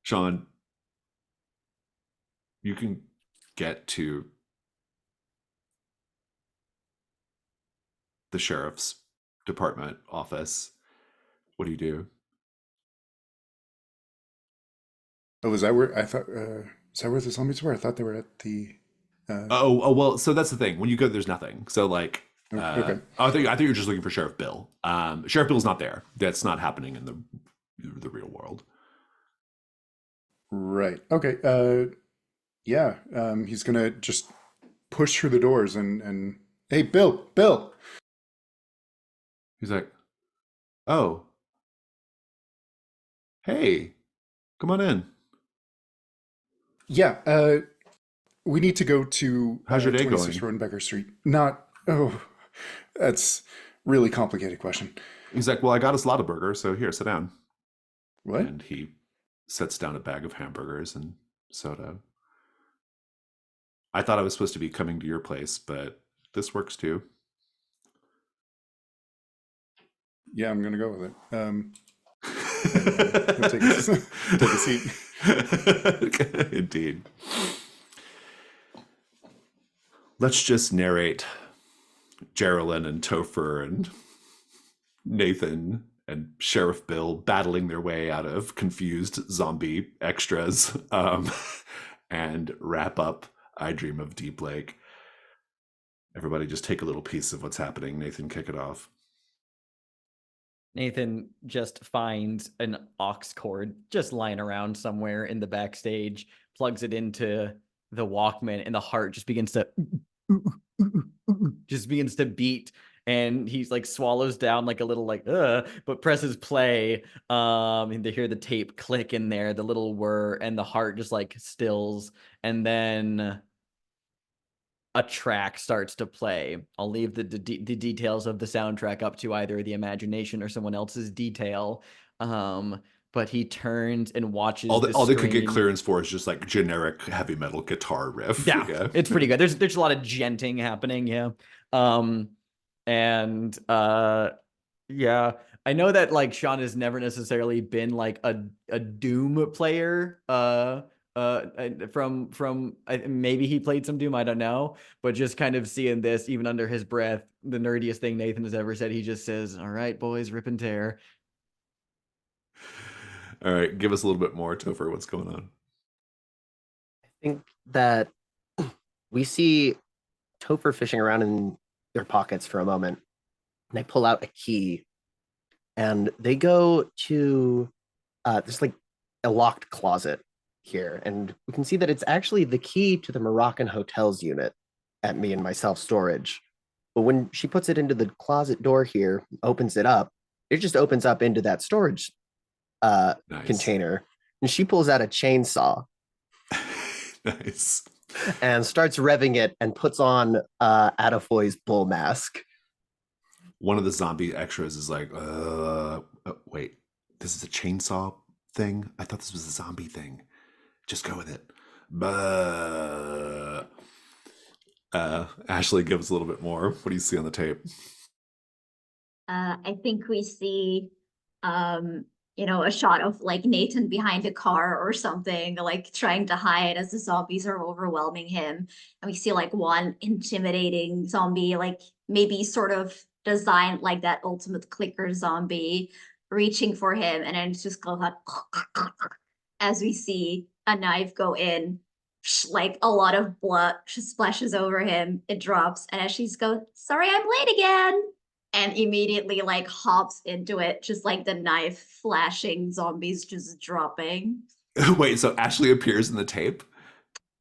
Sean, you can get to the sheriff's department office. What do you do? Oh, is that where I thought? Is that where the zombies were? I thought they were at the. Oh, well. So that's the thing. When you go, there's nothing. So like, okay. I think you're just looking for Sheriff Bill. Sheriff Bill's not there. That's not happening in the real world. Right. Okay. Yeah. He's gonna just push through the doors and hey, Bill. He's like, oh, hey, come on in. Yeah. We need to go to How's your day 26 going? Rodenbecker Street. That's really complicated question. He's like, well, I got us a lot of burgers, so here, sit down. What? And he sets down a bag of hamburgers and soda. I thought I was supposed to be coming to your place, but this works too. Yeah, I'm gonna go with it. Take a seat. Indeed. Let's just narrate Geraldine and Topher and Nathan and Sheriff Bill battling their way out of confused zombie extras, and wrap up I Dream of Deep Lake. Everybody just take a little piece of what's happening. Nathan, kick it off. Nathan just finds an aux cord just lying around somewhere in the backstage, plugs it into the Walkman, and the heart just begins to beat. And he's like swallows down like a little but presses play. And they hear the tape click in there, the little whir, and the heart just like stills. And then a track starts to play. I'll leave the details of the soundtrack up to either the imagination or someone else's detail. But he turns and watches all they could get clearance for is just like generic heavy metal guitar riff. Yeah. It's pretty good. There's a lot of djenting happening. Yeah. Yeah, I know that like Sean has never necessarily been like a Doom player. From maybe he played some Doom, I don't know, but just kind of seeing this even under his breath, the nerdiest thing Nathan has ever said, he just says, "All right, boys, rip and tear." All right, give us a little bit more, Topher. What's going on? I think that we see Topher fishing around in their pockets for a moment. And they pull out a key and they go to there's like a locked closet here. And we can see that it's actually the key to the Moroccan Hotels unit at Me and Myself storage. But when she puts it into the closet door here, opens it up, it just opens up into that storage container. And she pulls out a chainsaw. Nice. And starts revving it and puts on Adafoy's bull mask. One of the zombie extras is like, wait, this is a chainsaw thing? I thought this was a zombie thing. Just go with it. Ashley, give us a little bit more. What do you see on the tape? I think we see a shot of like Nathan behind a car or something, like trying to hide as the zombies are overwhelming him. And we see like one intimidating zombie, like maybe sort of designed like that ultimate clicker zombie, reaching for him. And then it's just goes like as we see a knife go in, like a lot of blood splashes over him. It drops, and as she's go, "Sorry, I'm late again." And immediately like hops into it, just like the knife flashing, zombies just dropping. Wait, so Ashley appears in the tape?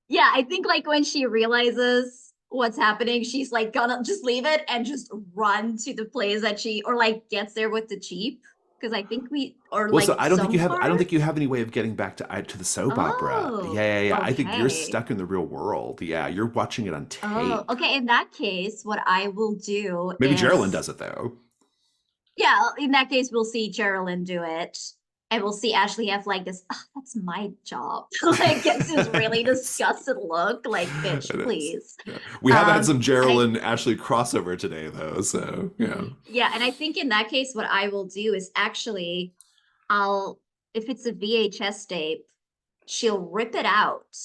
Yeah, I think like when she realizes what's happening, she's like gonna just leave it and just run to the place that she or like gets there with the Jeep. Because I think so I don't think you have any way of getting back to the soap opera. Oh, Yeah. I think you're okay. stuck in the real world. Yeah, you're watching it on tape. Oh, okay. In that case, what I will do Maybe is Geraldine does it though. Yeah, in that case, we'll see Geraldine do it. And we'll see Ashley have like this, that's my job. Like gets this really disgusted look, like, bitch, please. Yeah. We have had some and Geraldine Ashley crossover today though, so yeah. Yeah, and I think in that case, what I will do is actually, if it's a VHS tape, she'll rip it out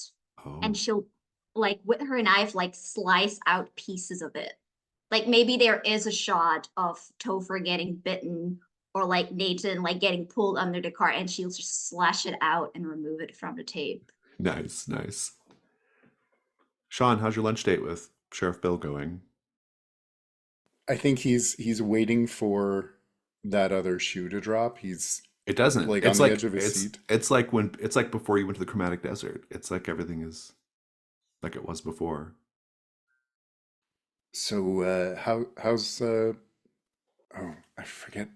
and she'll like with her knife, like slice out pieces of it. Like maybe there is a shot of Topher getting bitten or like Nathan like getting pulled under the car, and she'll just slash it out and remove it from the tape. Nice. Sean, how's your lunch date with Sheriff Bill going? I think he's waiting for that other shoe to drop. It doesn't. Like it's on like the edge of his seat. It's like before you went to the Chromatic Desert. It's like everything is like it was before. So how's oh, I forget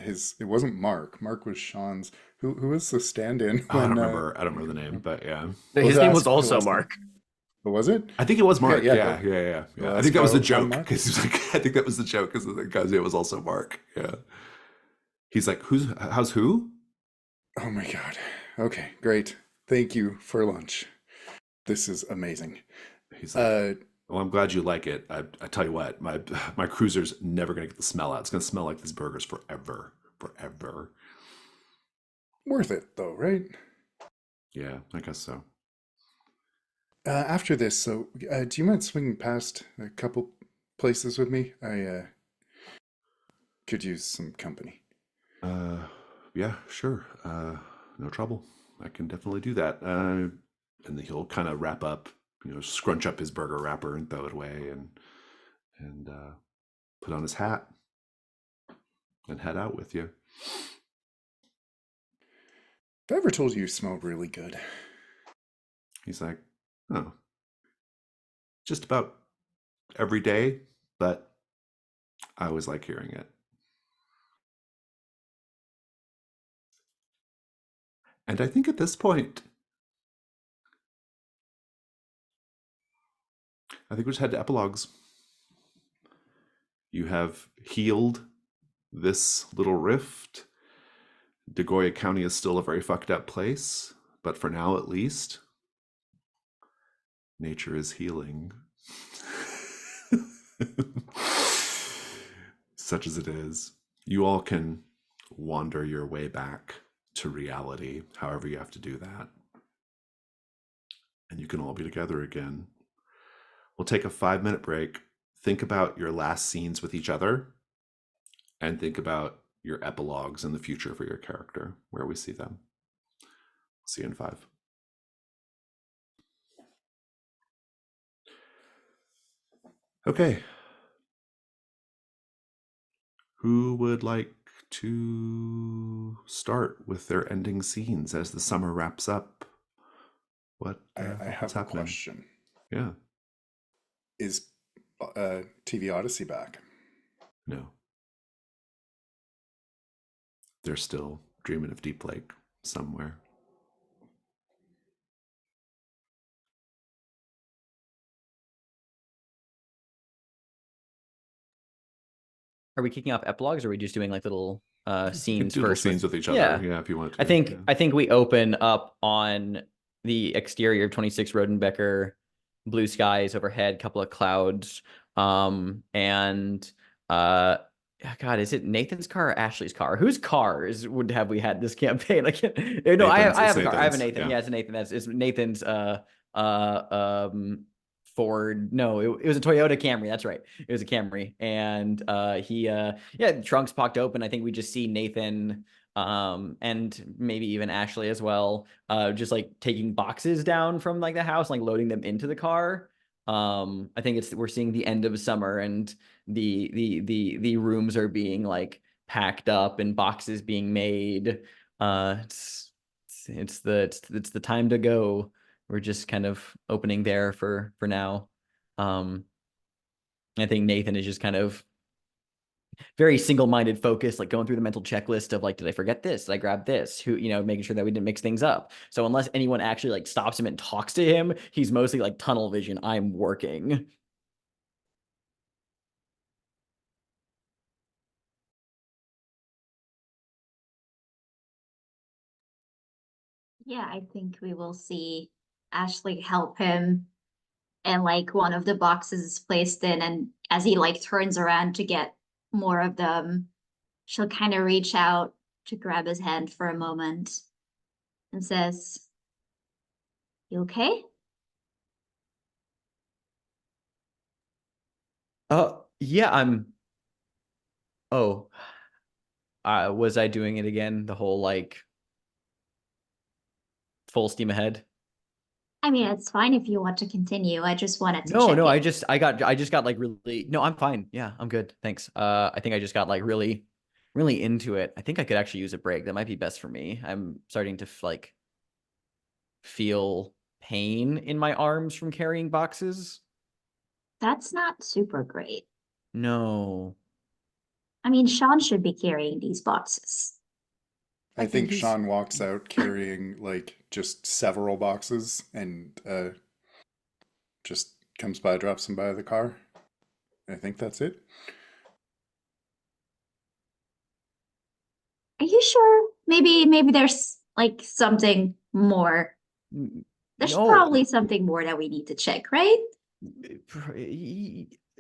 it wasn't Mark. Mark was Sean's. Who was the stand-in? I don't remember the name, but yeah. No, his name was also Mark. But was it? I think it was Mark. Yeah. Well, I think that was the joke because I think that was the joke because the guy's name was also Mark. Yeah. He's like, how's who? Oh my God. Okay, great. Thank you for lunch. This is amazing. He's like, well, I'm glad you like it. I tell you what, my cruiser's never gonna get the smell out. It's gonna smell like these burgers forever. Worth it though, right? Yeah, I guess so. After this, so do you mind swinging past a couple places with me? I could use some company. Yeah, sure. No trouble. I can definitely do that. And then he'll kind of wrap up, scrunch up his burger wrapper and throw it away, and put on his hat and head out with you. Have I ever told you smell really good? He's like, oh, just about every day, but I always like hearing it. And I think at this point, I think we just head to epilogues. You have healed this little rift. DeGoya County is still a very fucked up place, but for now at least, nature is healing. Such as it is. You all can wander your way back to reality, however you have to do that. And you can all be together again. We'll take a 5-minute break. Think about your last scenes with each other, and think about your epilogues in the future for your character, where we see them. See you in 5. Okay. Who would like to start with their ending scenes as the summer wraps up? I What's have a happening? question. Yeah. Is TV Odyssey back? No. They're still dreaming of Deep Lake somewhere. Are we kicking off epilogues, or are we just doing like little scenes Do little first? scenes with each other. Yeah, if you want to. I think we open up on the exterior of 26 Rodenbecker, blue skies overhead, couple of clouds, and God, is it Nathan's car or Ashley's car? Whose cars would have we had this campaign? Like, no, Nathan's, I have a car. I have a Nathan's, Nathan. yeah. Yeah, it's a Nathan. It's Nathan's Ford. No, it was a Toyota Camry. That's right. It was a Camry. And the trunks popped open. I think we just see Nathan and maybe even Ashley as well, just like taking boxes down from like the house, like loading them into the car. I think we're seeing the end of summer, and the rooms are being like packed up and boxes being made. It's the time to go. We're just kind of opening there for now. I think Nathan is just kind of very single-minded focused, like going through the mental checklist of like, did I forget this? Did I grab this? Who, making sure that we didn't mix things up. So unless anyone actually like stops him and talks to him, he's mostly like tunnel vision. I'm working. Yeah, I think we will see Ashley help him, and like one of the boxes is placed in, and as he like turns around to get more of them, she'll kind of reach out to grab his hand for a moment and says, "You okay?" Yeah, oh, was I doing it again? The whole like full steam ahead? I mean, it's fine if you want to continue. I just wanted to No, check no, it. I just got like really, no, I'm fine. Yeah, I'm good. Thanks. I think I just got like really into it. I think I could actually use a break. That might be best for me. I'm starting to like feel pain in my arms from carrying boxes. That's not super great. No. I mean, Sean should be carrying these boxes. I think he's- Sean walks out carrying like just several boxes and just comes by, drops them by the car. I think that's it. Are you sure? Maybe there's like something more. There's No. probably something more that we need to check, right?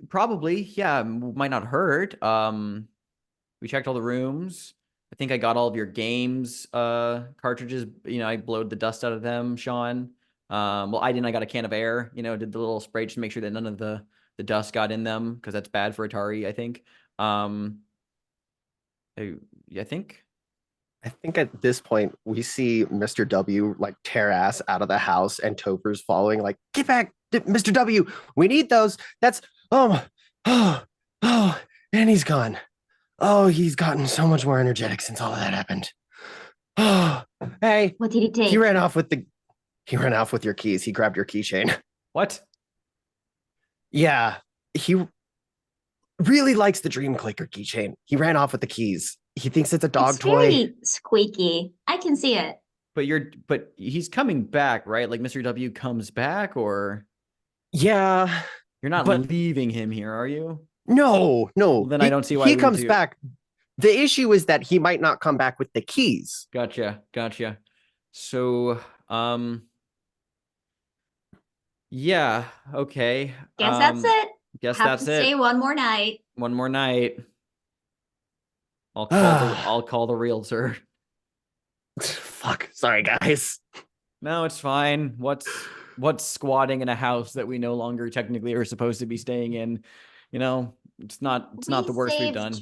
Probably, yeah, might not hurt. We checked all the rooms. I think I got all of your games cartridges. I blowed the dust out of them, Sean. Well, I got a can of air, did the little spray just to make sure that none of the dust got in them, because that's bad for Atari, I think. I think. I think at this point we see Mr. W like tear ass out of the house, and Topher's following, like, get back, Mr. W. We need those. That's oh, and he's gone. Oh, he's gotten so much more energetic since all of that happened. Oh, hey, What did he take? he ran off with your keys. He grabbed your keychain. What? Yeah, he really likes the Dream Clicker keychain. He ran off with the keys. He thinks it's a dog It's toy. very squeaky. I can see it. But he's coming back, right? Like Mr. W comes back, or Yeah, you're not but leaving him here, are you? no. Well, then I don't see why he we comes do- back. The issue is that he might not come back with the keys. Gotcha. So, yeah, okay. Guess that's it. Guess Have that's to stay it. one more night. One more night. I'll call the realtor. Fuck. Sorry, guys. No, it's fine. What's squatting in a house that we no longer technically are supposed to be staying in? It's not the worst we've done.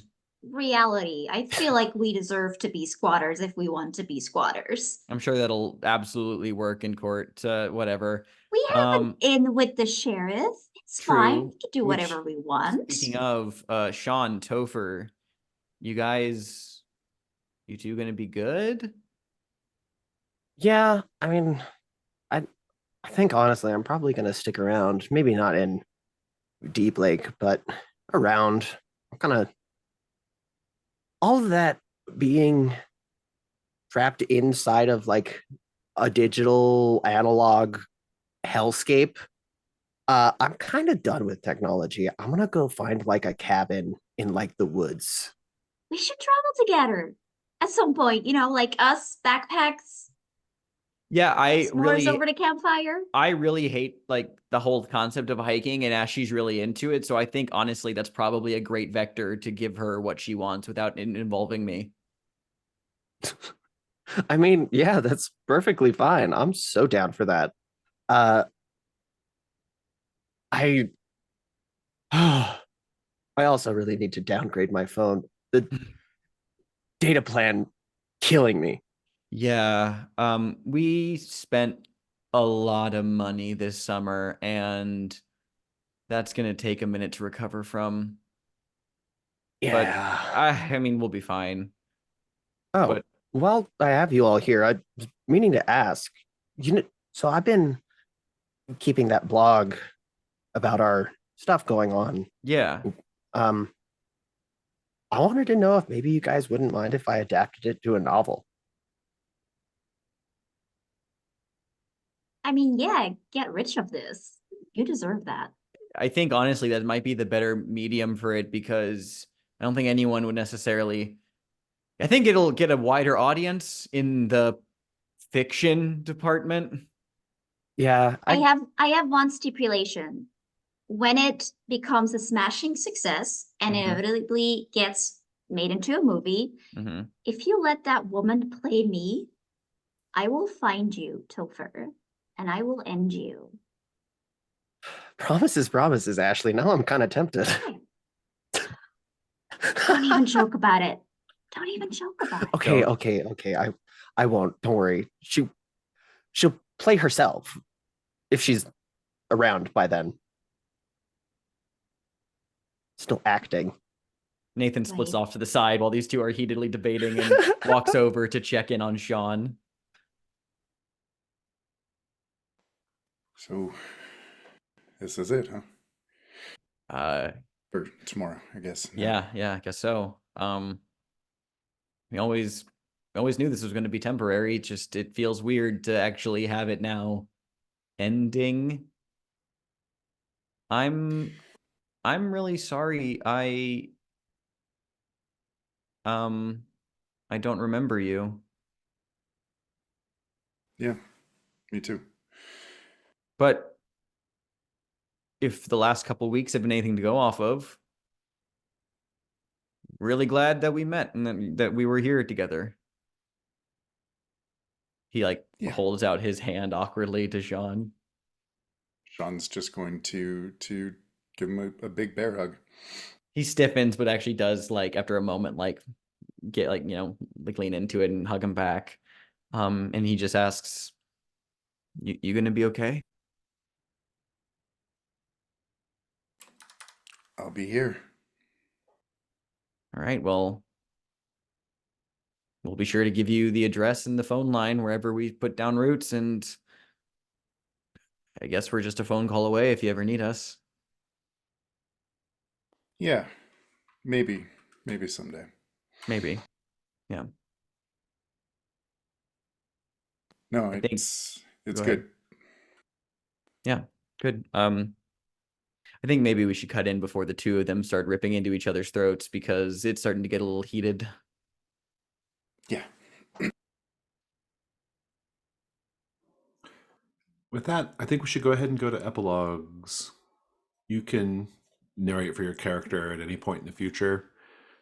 Reality. I feel like we deserve to be squatters if we want to be squatters. I'm sure that'll absolutely work in court. Whatever. We have an in with the sheriff. It's fine. True, We can do which, whatever we want. Speaking of, Sean, Topher, you two gonna be good? Yeah, I mean, I think honestly, I'm probably gonna stick around. Maybe not in Deep Lake, but around. I'm kind of all of that being trapped inside of like a digital analog hellscape. I'm kind of done with technology. I'm gonna go find like a cabin in like the woods. We should travel together at some point, like us backpacks, Yeah, s'mores over the campfire. I really hate like the whole concept of hiking, and Ashley's really into it. So I think honestly, that's probably a great vector to give her what she wants without involving me. I mean, yeah, that's perfectly fine. I'm so down for that. I I also really need to downgrade my phone. The data plan killing me. Yeah, we spent a lot of money this summer, and that's gonna take a minute to recover from. But I mean, we'll be fine. Oh, but well, I have you all here. I was meaning to ask. So I've been keeping that blog about our stuff going on. Yeah. I wanted to know if maybe you guys wouldn't mind if I adapted it to a novel. I mean, yeah, get rich of this. You deserve that. I think honestly that might be the better medium for it, because I don't think anyone would necessarily. I think it'll get a wider audience in the fiction department. Yeah, I have one stipulation. When it becomes a smashing success and inevitably gets made into a movie, if you let that woman play me, I will find you, Topher, and I will end you. Promises, Ashley. Now I'm kind of tempted. Don't even joke about it. Don't even joke about it. Okay. I won't. Don't worry. She'll play herself if she's around by then. Still acting. Nathan splits off to the side while these two are heatedly debating and walks over to check in on Sean. So, this is it, huh? Or tomorrow, I guess. Yeah, I guess so. We always knew this was going to be temporary. Just it feels weird to actually have it now ending. I'm really sorry. I don't remember you. Yeah, me too. But if the last couple weeks have been anything to go off of, really glad that we met and that we were here together. He like Yeah. holds out his hand awkwardly to Sean. Sean's just going to give him a big bear hug. He stiffens, but actually does like after a moment like get like like lean into it and hug him back. And he just asks, "You gonna be okay?" I'll be here. All right. Well, we'll be sure to give you the address and the phone line wherever we put down roots, and I guess we're just a phone call away if you ever need us. Yeah, maybe someday. Maybe. Yeah. No, I think it's go ahead. good. Yeah. Good. I think maybe we should cut in before the two of them start ripping into each other's throats because it's starting to get a little heated. Yeah. With that, I think we should go ahead and go to epilogues. You can narrate for your character at any point in the future,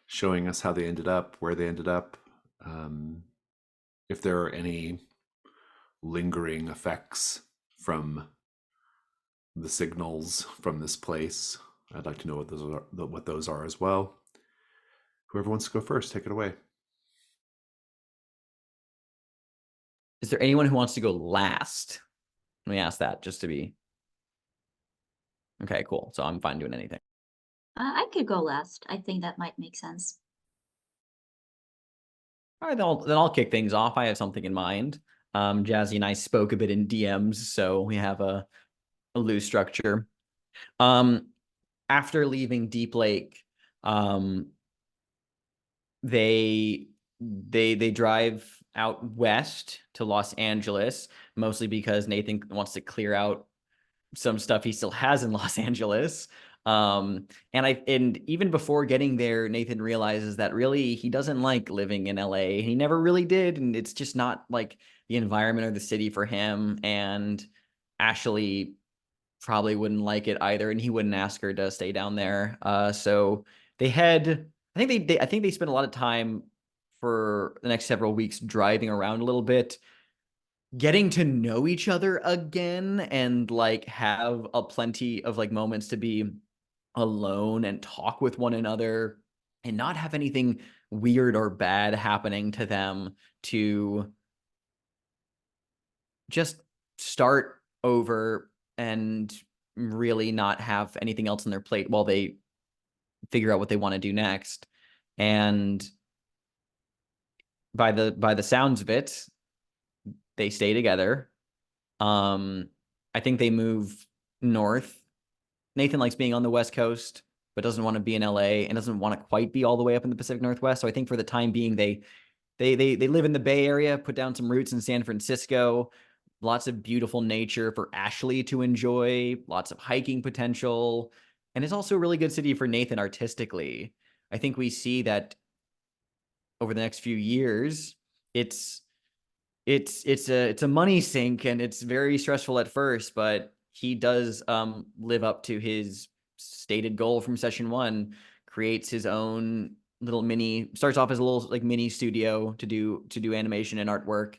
showing us how they ended up, where they ended up, if there are any lingering effects from the signals from this place. I'd like to know what those are as well. Whoever wants to go first, take it away. Is there anyone who wants to go last? Let me ask that just to be. Okay, cool. So I'm fine doing anything. I could go last. I think that might make sense. All right, then I'll kick things off. I have something in mind. Jazzy and I spoke a bit in DMs, so we have a loose structure. After leaving Deep Lake, they drive out west to Los Angeles, mostly because Nathan wants to clear out some stuff he still has in Los Angeles. And even before getting there, Nathan realizes that really he doesn't like living in LA. He never really did, and it's just not like the environment or the city for him. And Ashley probably wouldn't like it either, and he wouldn't ask her to stay down there. So they head. I think they spend a lot of time for the next several weeks driving around a little bit, getting to know each other again, and like have a plenty of like moments to be alone and talk with one another and not have anything weird or bad happening to them to just start over and really not have anything else on their plate while they figure out what they want to do next. And by the sounds of it, they stay together. I think they move north. Nathan likes being on the West Coast, but doesn't want to be in LA and doesn't want to quite be all the way up in the Pacific Northwest. So I think for the time being, they live in the Bay Area, put down some roots in San Francisco. Lots of beautiful nature for Ashley to enjoy, lots of hiking potential. And it's also a really good city for Nathan artistically. I think we see that over the next few years, it's a money sink, and it's very stressful at first, but he does live up to his stated goal from session one, creates his own little starts off as a little like mini studio to do animation and artwork.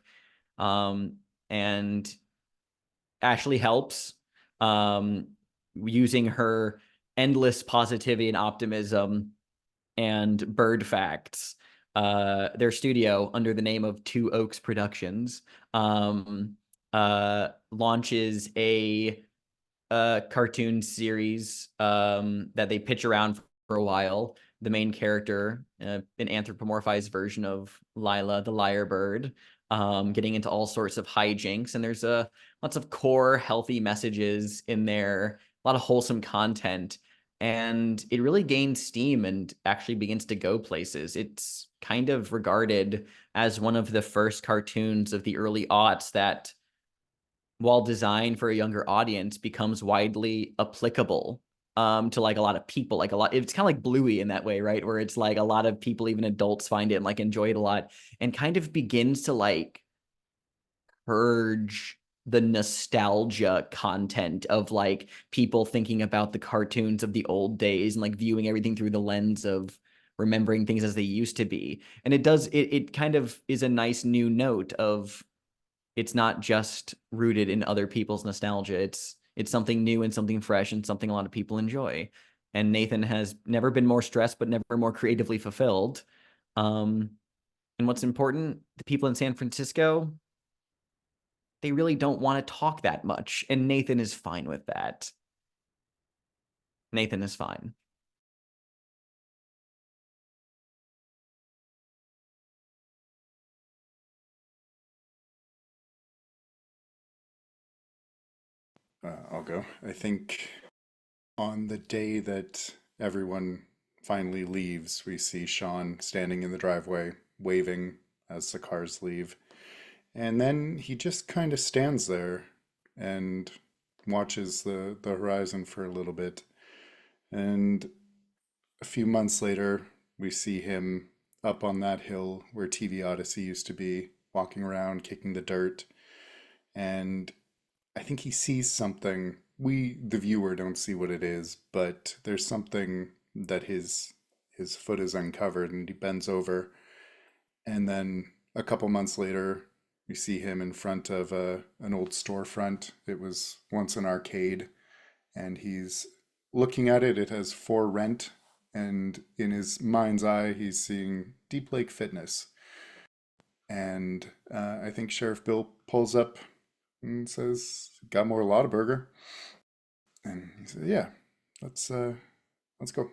And Ashley helps, using her endless positivity and optimism and bird facts. Their studio, under the name of Two Oaks Productions, launches a cartoon series that they pitch around for a while. The main character, an anthropomorphized version of Lila, the lyrebird, getting into all sorts of hijinks. And there's lots of core, healthy messages in there, a lot of wholesome content. And it really gains steam and actually begins to go places. It's kind of regarded as one of the first cartoons of the early aughts that, while designed for a younger audience, becomes widely applicable to like a lot of people. It's kind of like Bluey in that way, right? Where it's like a lot of people, even adults, find it and like enjoy it a lot, and kind of begins to like purge the nostalgia content of like people thinking about the cartoons of the old days and like viewing everything through the lens of remembering things as they used to be. And it kind of is a nice new note of it's not just rooted in other people's nostalgia. It's something new and something fresh and something a lot of people enjoy. And Nathan has never been more stressed, but never more creatively fulfilled. And what's important, the people in San Francisco, they really don't want to talk that much. And Nathan is fine with that. Nathan is fine. I'll go. I think on the day that everyone finally leaves, we see Sean standing in the driveway, waving as the cars leave. And then he just kind of stands there and watches the horizon for a little bit. And a few months later, we see him up on that hill where TV Odyssey used to be, walking around, kicking the dirt. And I think he sees something. We, the viewer, don't see what it is, but there's something that his foot is uncovered, and he bends over. And then a couple months later, we see him in front of an old storefront. It was once an arcade, and he's looking at it. It has for rent, and in his mind's eye, he's seeing Deep Lake Fitness. And I think Sheriff Bill pulls up and says, "Got more Lottaburger?" And he said, "Yeah, let's go."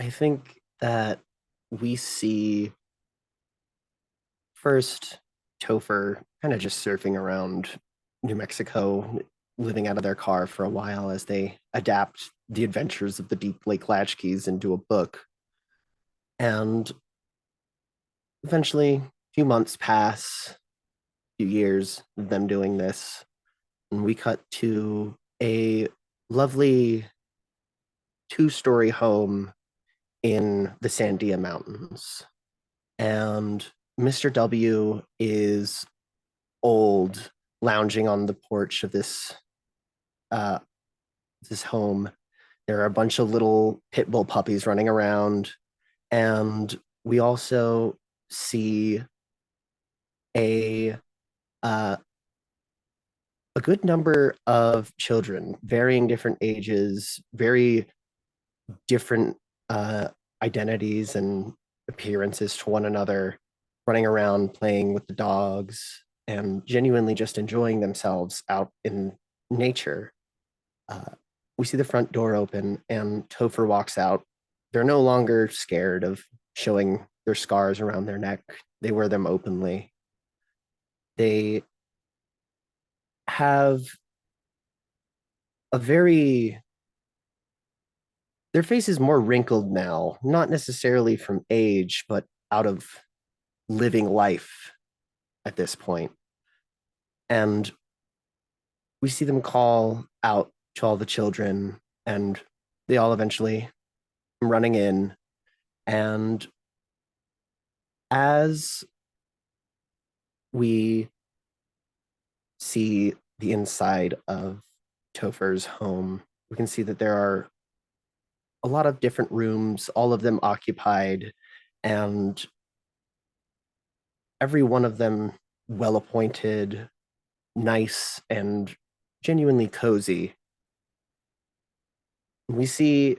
I think that we see first Topher kind of just surfing around New Mexico, living out of their car for a while as they adapt the adventures of the Deep Lake Latchkeys into a book. And eventually, a few months pass, a few years of them doing this, and we cut to a lovely two-story home in the Sandia Mountains. And Mr. W is old, lounging on the porch of uh, this home. There are a bunch of little pit bull puppies running around, and we also see a uh, a good number of children, varying different ages, very different identities and appearances to one another, running around playing with the dogs and genuinely just enjoying themselves out in nature. We see the front door open and Topher walks out. They're no longer scared of showing their scars around their neck. They wear them openly. They have a very their face is more wrinkled now, not necessarily from age, but out of living life at this point. And we see them call out to all the children, and they all eventually come running in. And as we see the inside of Topher's home, we can see that there are a lot of different rooms, all of them occupied, and every one of them well appointed, nice, and genuinely cozy. We see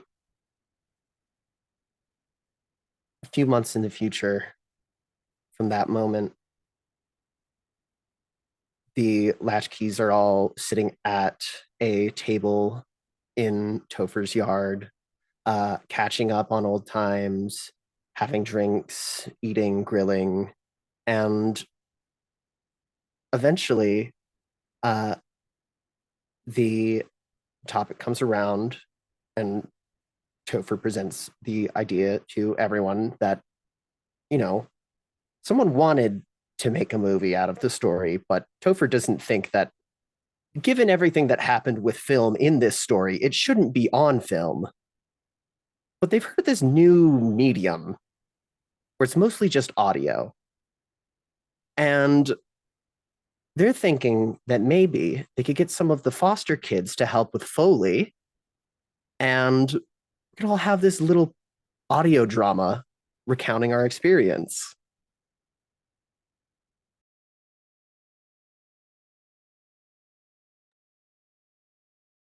a few months in the future from that moment, the latchkeys are all sitting at a table in Topher's yard, catching up on old times, having drinks, eating, grilling, and eventually the topic comes around and Topher presents the idea to everyone that, someone wanted to make a movie out of the story, but Topher doesn't think that, given everything that happened with film in this story, it shouldn't be on film. But they've heard this new medium where it's mostly just audio. And they're thinking that maybe they could get some of the foster kids to help with Foley, and we could all have this little audio drama recounting our experience.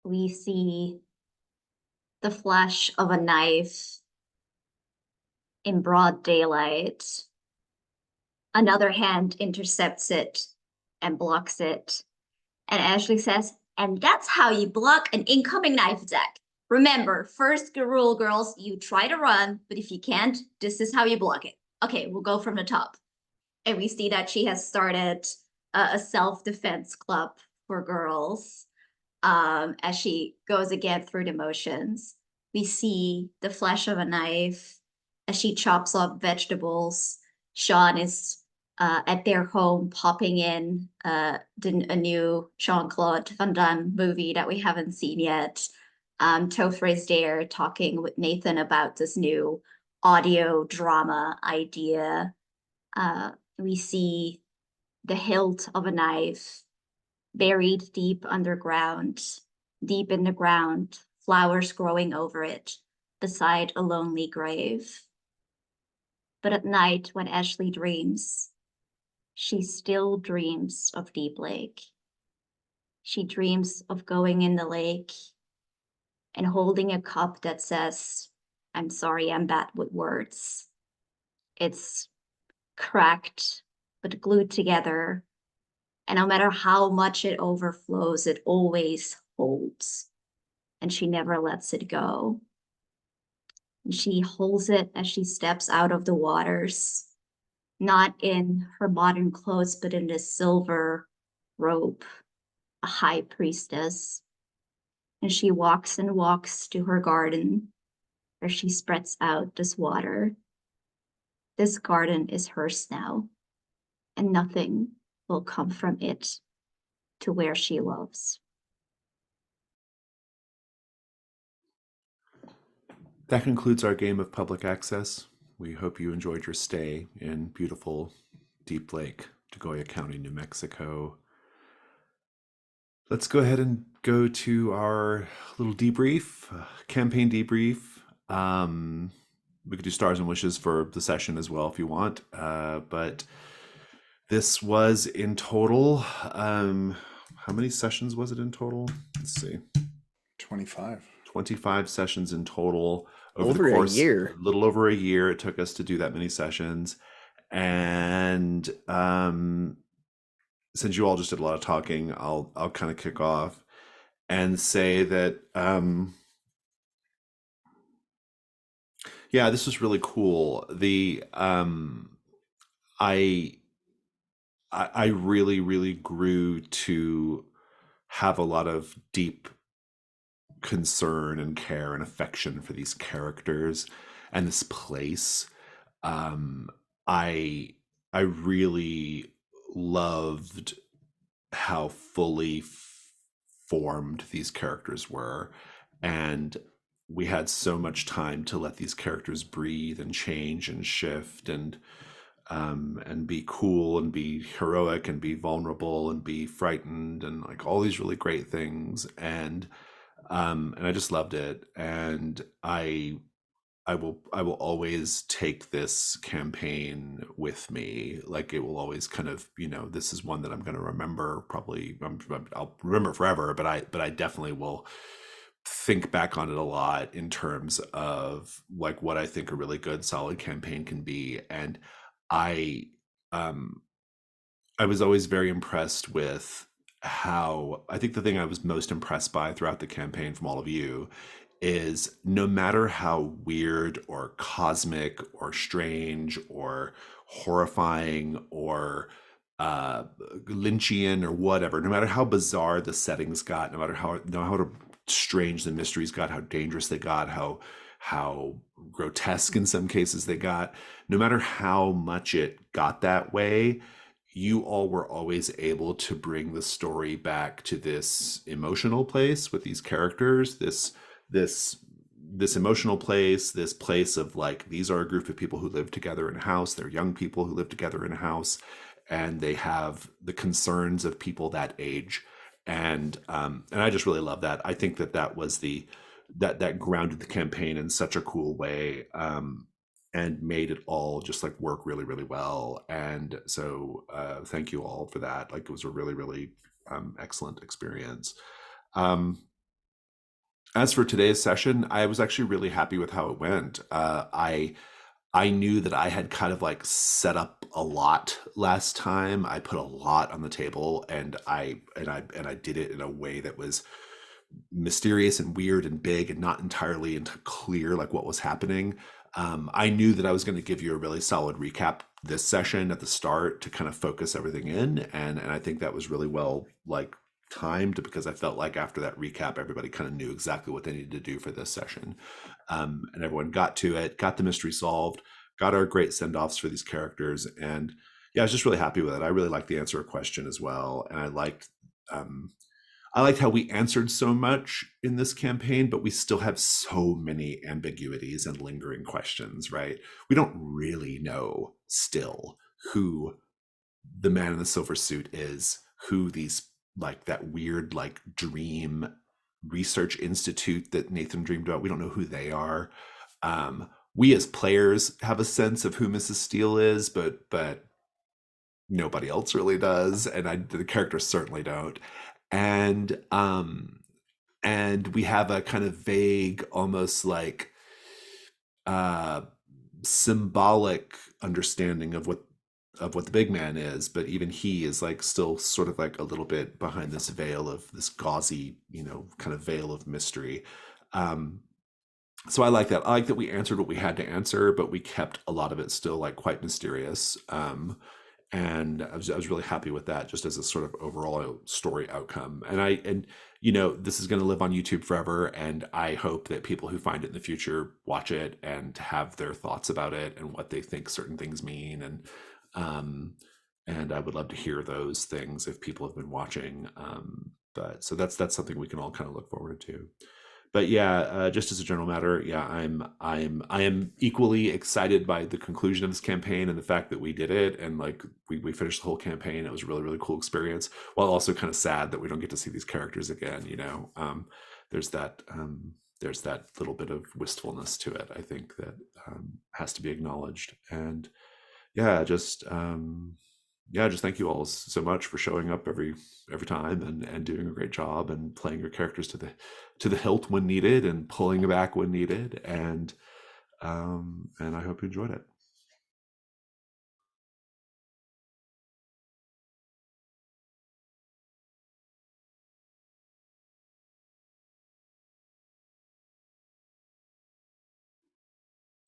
We see the flash of a knife in broad daylight. Another hand intercepts it and blocks it. And Ashley says, and that's how you block an incoming knife attack. Remember, first rule, girls, you try to run, but if you can't, this is how you block it. Okay, we'll go from the top. And we see that she has started a self-defense club for girls. As she goes again through the motions, we see the flash of a knife as she chops up vegetables. Sean is at their home popping in a new Jean-Claude Van Damme movie that we haven't seen yet. Topher is there talking with Nathan about this new audio drama idea. We see the hilt of a knife buried deep underground, deep in the ground, flowers growing over it, beside a lonely grave. But at night, when Ashley dreams, she still dreams of Deep Lake. She dreams of going in the lake and holding a cup that says, I'm sorry, I'm bad with words. It's cracked, but glued together. And no matter how much it overflows, it always holds. And she never lets it go. And she holds it as she steps out of the waters, not in her modern clothes, but in this silver robe, a high priestess. And she walks and walks to her garden, where she spreads out this water. This garden is hers now, and nothing will come from it to where she loves. That concludes our game of public access. We hope you enjoyed your stay in beautiful Deep Lake, Tagoya County, New Mexico. Let's go ahead and go to our little debrief, campaign debrief. We could do stars and wishes for the session as well if you want. But this was in total, how many sessions was it in total? Let's see. 25. 25 sessions in total Over a year. a little over a year it took us to do that many sessions. And since you all just did a lot of talking, I'll kind of kick off and say that yeah, this was really cool. I really grew to have a lot of deep concern and care and affection for these characters and this place. I really loved how fully formed these characters were, and we had so much time to let these characters breathe and change and shift and be cool and be heroic and be vulnerable and be frightened and like all these really great things. And I just loved it. And I will always take this campaign with me. Like it will always kind of, this is one that I'm going to remember. Probably I'll remember forever, but I definitely will think back on it a lot in terms of like what I think a really good solid campaign can be. And I was always very impressed with how, I think the thing I was most impressed by throughout the campaign from all of you is no matter how weird or cosmic or strange or horrifying or Lynchian or whatever, no matter how bizarre the settings got, no matter how strange the mysteries got, how dangerous they got, how grotesque in some cases they got, no matter how much it got that way, you all were always able to bring the story back to this emotional place with these characters, this emotional place, this place of like, these are a group of people who live together in a house. They're young people who live together in a house, and they have the concerns of people that age. And I just really love that. I think that was that grounded the campaign in such a cool way. made it all just like work really, really well. And so thank you all for that. Like, it was a really, really excellent experience. As for today's session, I was actually really happy with how it went. I knew that I had kind of like set up a lot last time. I put a lot on the table, and I did it in a way that was mysterious and weird and big and not entirely clear like what was happening. I knew that I was going to give you a really solid recap this session at the start to kind of focus everything in, and I think that was really well like timed, because I felt like after that recap, everybody kind of knew exactly what they needed to do for this session, and everyone got to it, got the mystery solved, got our great send-offs for these characters, and yeah, I was just really happy with it. I really liked the answer a question as well, and I liked how we answered so much in this campaign, but we still have so many ambiguities and lingering questions, right? We don't really know still who the man in the silver suit is, who these like that weird like dream research institute that Nathan dreamed about. We don't know who they are. We as players have a sense of who Mrs. Steele is, but nobody else really does, and the characters certainly don't. And we have a kind of vague, almost like symbolic understanding of what the big man is, but even he is like still sort of like a little bit behind this veil of this gauzy, kind of veil of mystery. So I like that. I like that we answered what we had to answer, but we kept a lot of it still like quite mysterious. And I was really happy with that, just as a sort of overall story outcome. And this is going to live on YouTube forever, and I hope that people who find it in the future watch it and have their thoughts about it and what they think certain things mean. And I would love to hear those things if people have been watching. But so that's something we can all kind of look forward to. But yeah, just as a general matter, yeah, I am equally excited by the conclusion of this campaign and the fact that we did it, and like we finished the whole campaign. It was a really, really cool experience, while also kind of sad that we don't get to see these characters again. There's that little bit of wistfulness to it, I think, that has to be acknowledged. And yeah, just thank you all so much for showing up every time and doing a great job and playing your characters to the hilt when needed and pulling back when needed. And I hope you enjoyed it.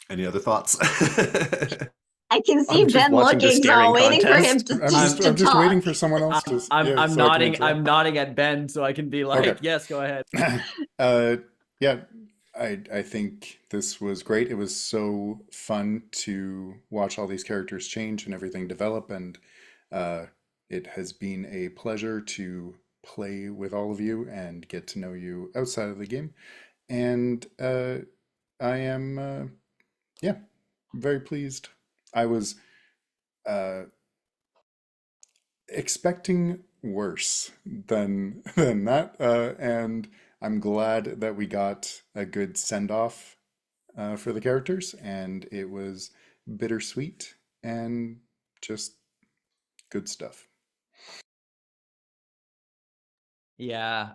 Any other thoughts? I can see I'm just Ben watching the looking, so staring I'm waiting for him contest. to I'm just talk. waiting for someone else to. I'm so I can nodding. interrupt. I'm nodding at Ben, so I can be like, Okay. yes, go ahead. Yeah, I think this was great. It was so fun to watch all these characters change and everything develop, and it has been a pleasure to play with all of you and get to know you outside of the game. And I am, yeah, very pleased. I was expecting worse than that, and I'm glad that we got a good send off for the characters, and it was bittersweet and just good stuff. Yeah,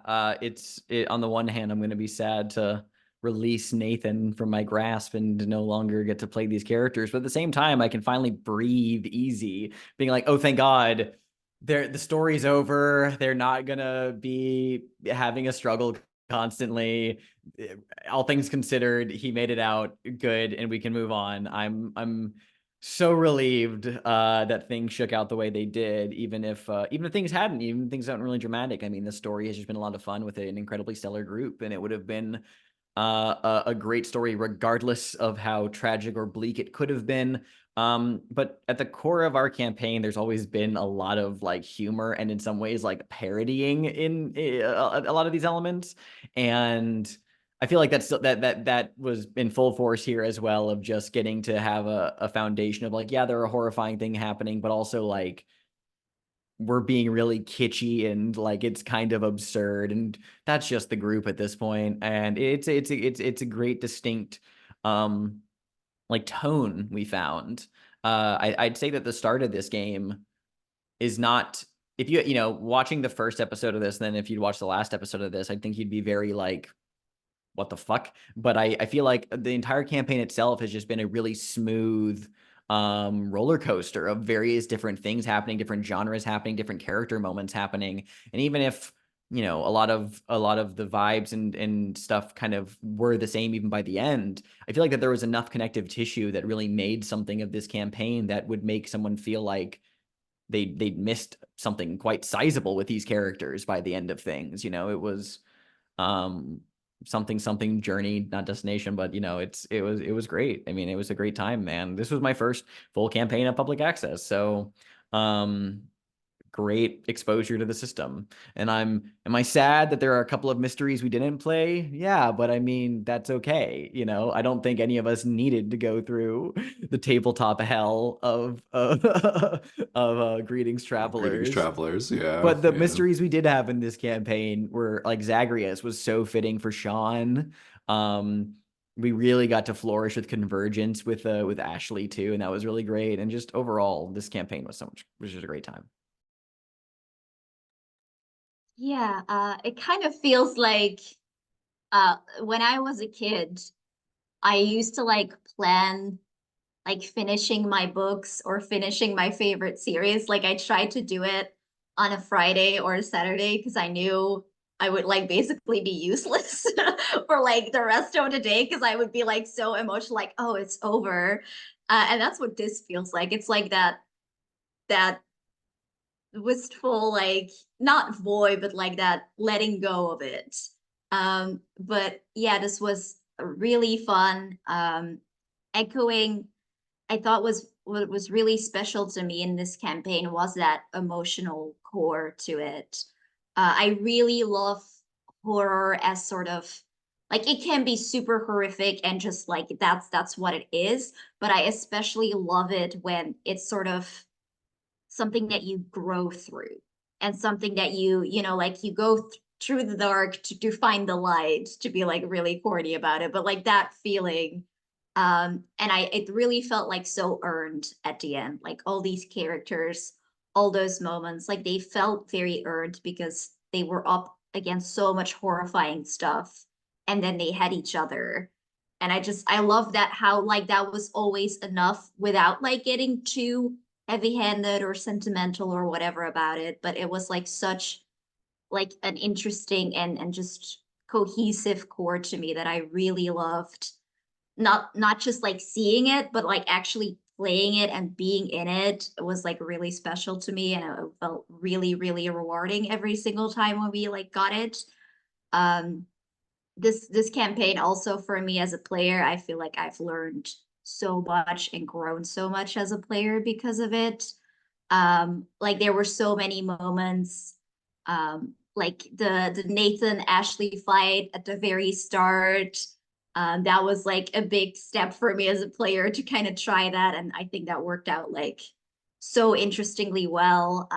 on the one hand, I'm going to be sad to release Nathan from my grasp and to no longer get to play these characters, but at the same time, I can finally breathe easy, being like, oh, thank God, the story's over. They're not gonna be having a struggle constantly. All things considered, he made it out good, and we can move on. I'm so relieved that things shook out the way they did, even if things aren't really dramatic. I mean, the story has just been a lot of fun with an incredibly stellar group, and it would have been a great story regardless of how tragic or bleak it could have been. But at the core of our campaign, there's always been a lot of like humor and in some ways like parodying in a lot of these elements, and I feel like that was in full force here as well, of just getting to have a foundation of like, yeah, there are a horrifying thing happening, but also like we're being really kitschy and like it's kind of absurd, and that's just the group at this point. And it's a great distinct tone we found. I'd say that the start of this game is not, if you watching the first episode of this, then if you'd watch the last episode of this, I think you'd be very like, what the fuck? But I feel like the entire campaign itself has just been a really smooth roller coaster of various different things happening, different genres happening, different character moments happening. And even if a lot of the vibes and stuff kind of were the same even by the end, I feel like that there was enough connective tissue that really made something of this campaign that would make someone feel like they missed something quite sizable with these characters by the end of things. It was something journey, not destination, but it was great. I mean, it was a great time, man. This was my first full campaign of public access, so great exposure to the system. And am I sad that there are a couple of mysteries we didn't play? Yeah, but I mean, that's okay. I don't think any of us needed to go through the tabletop hell of Greetings Travelers. Greetings, Travelers. Yeah. But the yeah. mysteries we did have in this campaign were like Zagreus was so fitting for Sean. We really got to flourish with Convergence with Ashley too, and that was really great. And just overall, this campaign was just a great time. Yeah, it kind of feels like when I was a kid, I used to like plan like finishing my books or finishing my favorite series. Like I tried to do it on a Friday or a Saturday because I knew I would like basically be useless for like the rest of the day because I would be like so emotional, like, oh, it's over. And that's what this feels like. It's like that wistful, like not void, but like that letting go of it. But yeah, this was really fun. Echoing, I thought was what was really special to me in this campaign was that emotional core to it. I really love horror as sort of like it can be super horrific and just like that's what it is, but I especially love it when it's sort of something that you grow through and something that like you go through the dark to find the light, to be like really corny about it, but like that feeling. And it really felt like so earned at the end, like all these characters, all those moments, like they felt very earned because they were up against so much horrifying stuff and then they had each other. And I love that, how like that was always enough without like getting too heavy-handed or sentimental or whatever about it, but it was like such like an interesting and just cohesive core to me that I really loved. Not just like seeing it, but like actually playing it and being in it was like really special to me, and it felt really, really rewarding every single time when we like got it. Um, this campaign also for me as a player, I feel like I've learned so much and grown so much as a player because of it. Like there were so many moments, like the Nathan Ashley fight at the very start. That was like a big step for me as a player to kind of try that, and I think that worked out like so interestingly well.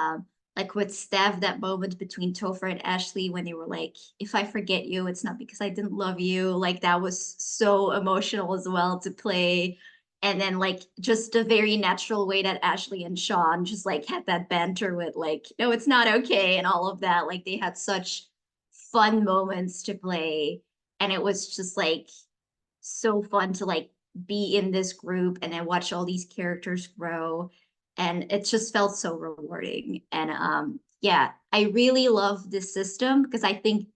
Like with Steph, that moment between Topher and Ashley when they were like, if I forget you, it's not because I didn't love you. Like that was so emotional as well to play. And then like just a very natural way that Ashley and Sean just like had that banter with like, no, it's not okay, and all of that. Like they had such fun moments to play. And it was just like so fun to like be in this group and then watch all these characters grow, and it just felt so rewarding. And yeah, I really love this system because I think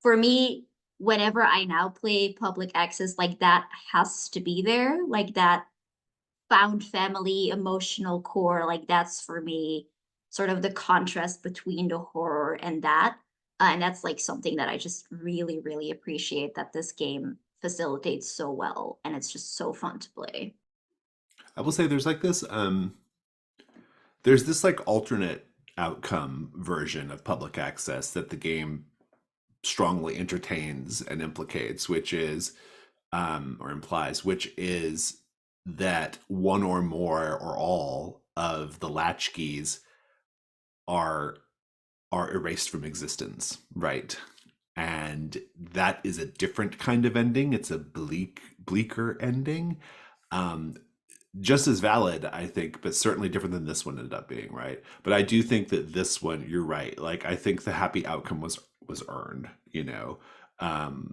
for me, whenever I now play public access, like that has to be there, like that found family emotional core, like that's for me sort of the contrast between the horror and that. And that's like something that I just really, really appreciate that this game facilitates so well, and it's just so fun to play. I will say there's like this there's this like alternate outcome version of public access that the game strongly entertains and implicates, which is or implies, which is that one or more or all of the latchkeys are erased from existence, right? And that is a different kind of ending. It's a bleaker ending. Just as valid, I think, but certainly different than this one ended up being, right? But I do think that this one, you're right. Like, I think the happy outcome was earned, you know.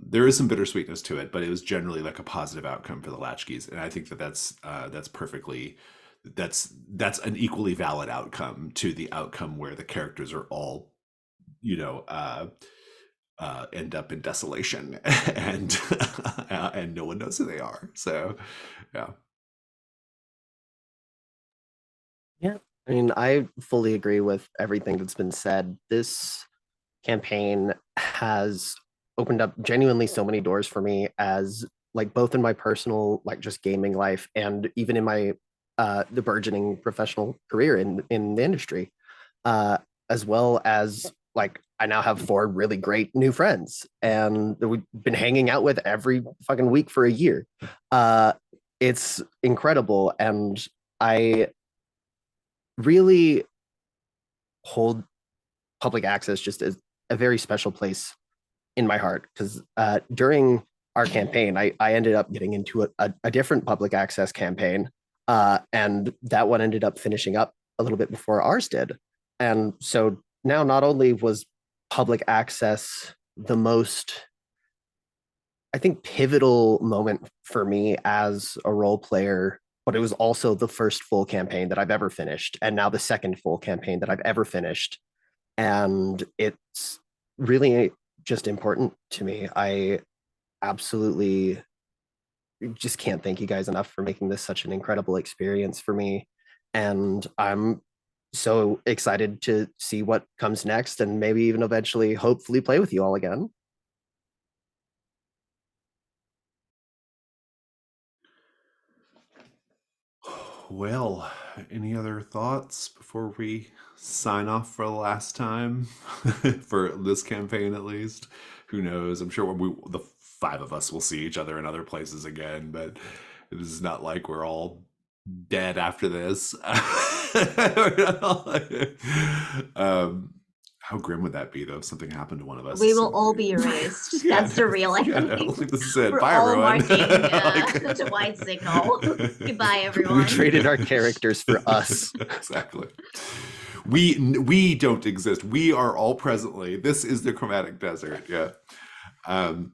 There is some bittersweetness to it, but it was generally like a positive outcome for the Latchkeys, and I think that that's perfectly that's an equally valid outcome to the outcome where the characters are all, you know, end up in desolation and and no one knows who they are. So, yeah. Yeah. I mean, I fully agree with everything that's been said. This campaign has opened up genuinely so many doors for me, as like both in my personal, like just gaming life, and even in my the burgeoning professional career in the industry. Uh as well as like I now have 4 really great new friends, and we've been hanging out with every fucking week for a year. Uh it's incredible, and I really hold public access just as a very special place in my heart, because during our campaign, I ended up getting into a different public access campaign, and that one ended up finishing up a little bit before ours did. And so now, not only was public access the most, I think, pivotal moment for me as a role player, but it was also the first full campaign that I've ever finished, and now the second full campaign that I've ever finished. And it's really just important to me. I absolutely just can't thank you guys enough for making this such an incredible experience for me. And I'm so excited to see what comes next, and maybe even eventually, hopefully, play with you all again. Well, any other thoughts before we sign off for the last time for this campaign, at least? Who knows? I'm sure the 5 of us will see each other in other places again, but it is not like we're all dead after this. um, how grim would that be, though, if something happened to one of us? We will all be erased. Yeah, That's the real yeah, no, ending. like, this is it. We're Bye, all everyone. marking Like- the white signal. Goodbye, everyone. We traded our characters for us. Exactly. We don't exist. We are all presently. This is the chromatic desert. Yeah. Um,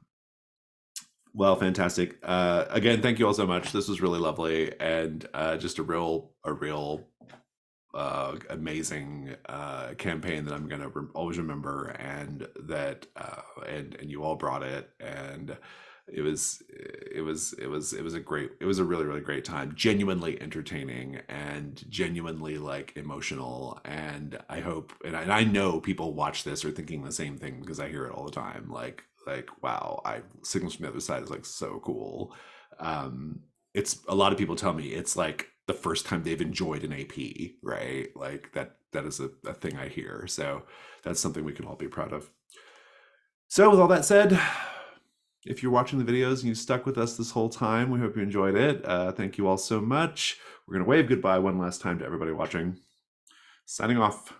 well, fantastic. Again, thank you all so much. This was really lovely, and just a real amazing campaign that I'm gonna always remember, and that and you all brought it, and it was a really great time, genuinely entertaining and genuinely like emotional. And I hope, and I know people watch this are thinking the same thing, because I hear it all the time, like wow, I signals from the other side is like so cool. It's a lot of people tell me it's like the first time they've enjoyed an AP, right? Like that is a thing I hear. So that's something we can all be proud of. So with all that said, if you're watching the videos and you stuck with us this whole time, we hope you enjoyed it. Thank you all so much. We're going to wave goodbye one last time to everybody watching. Signing off.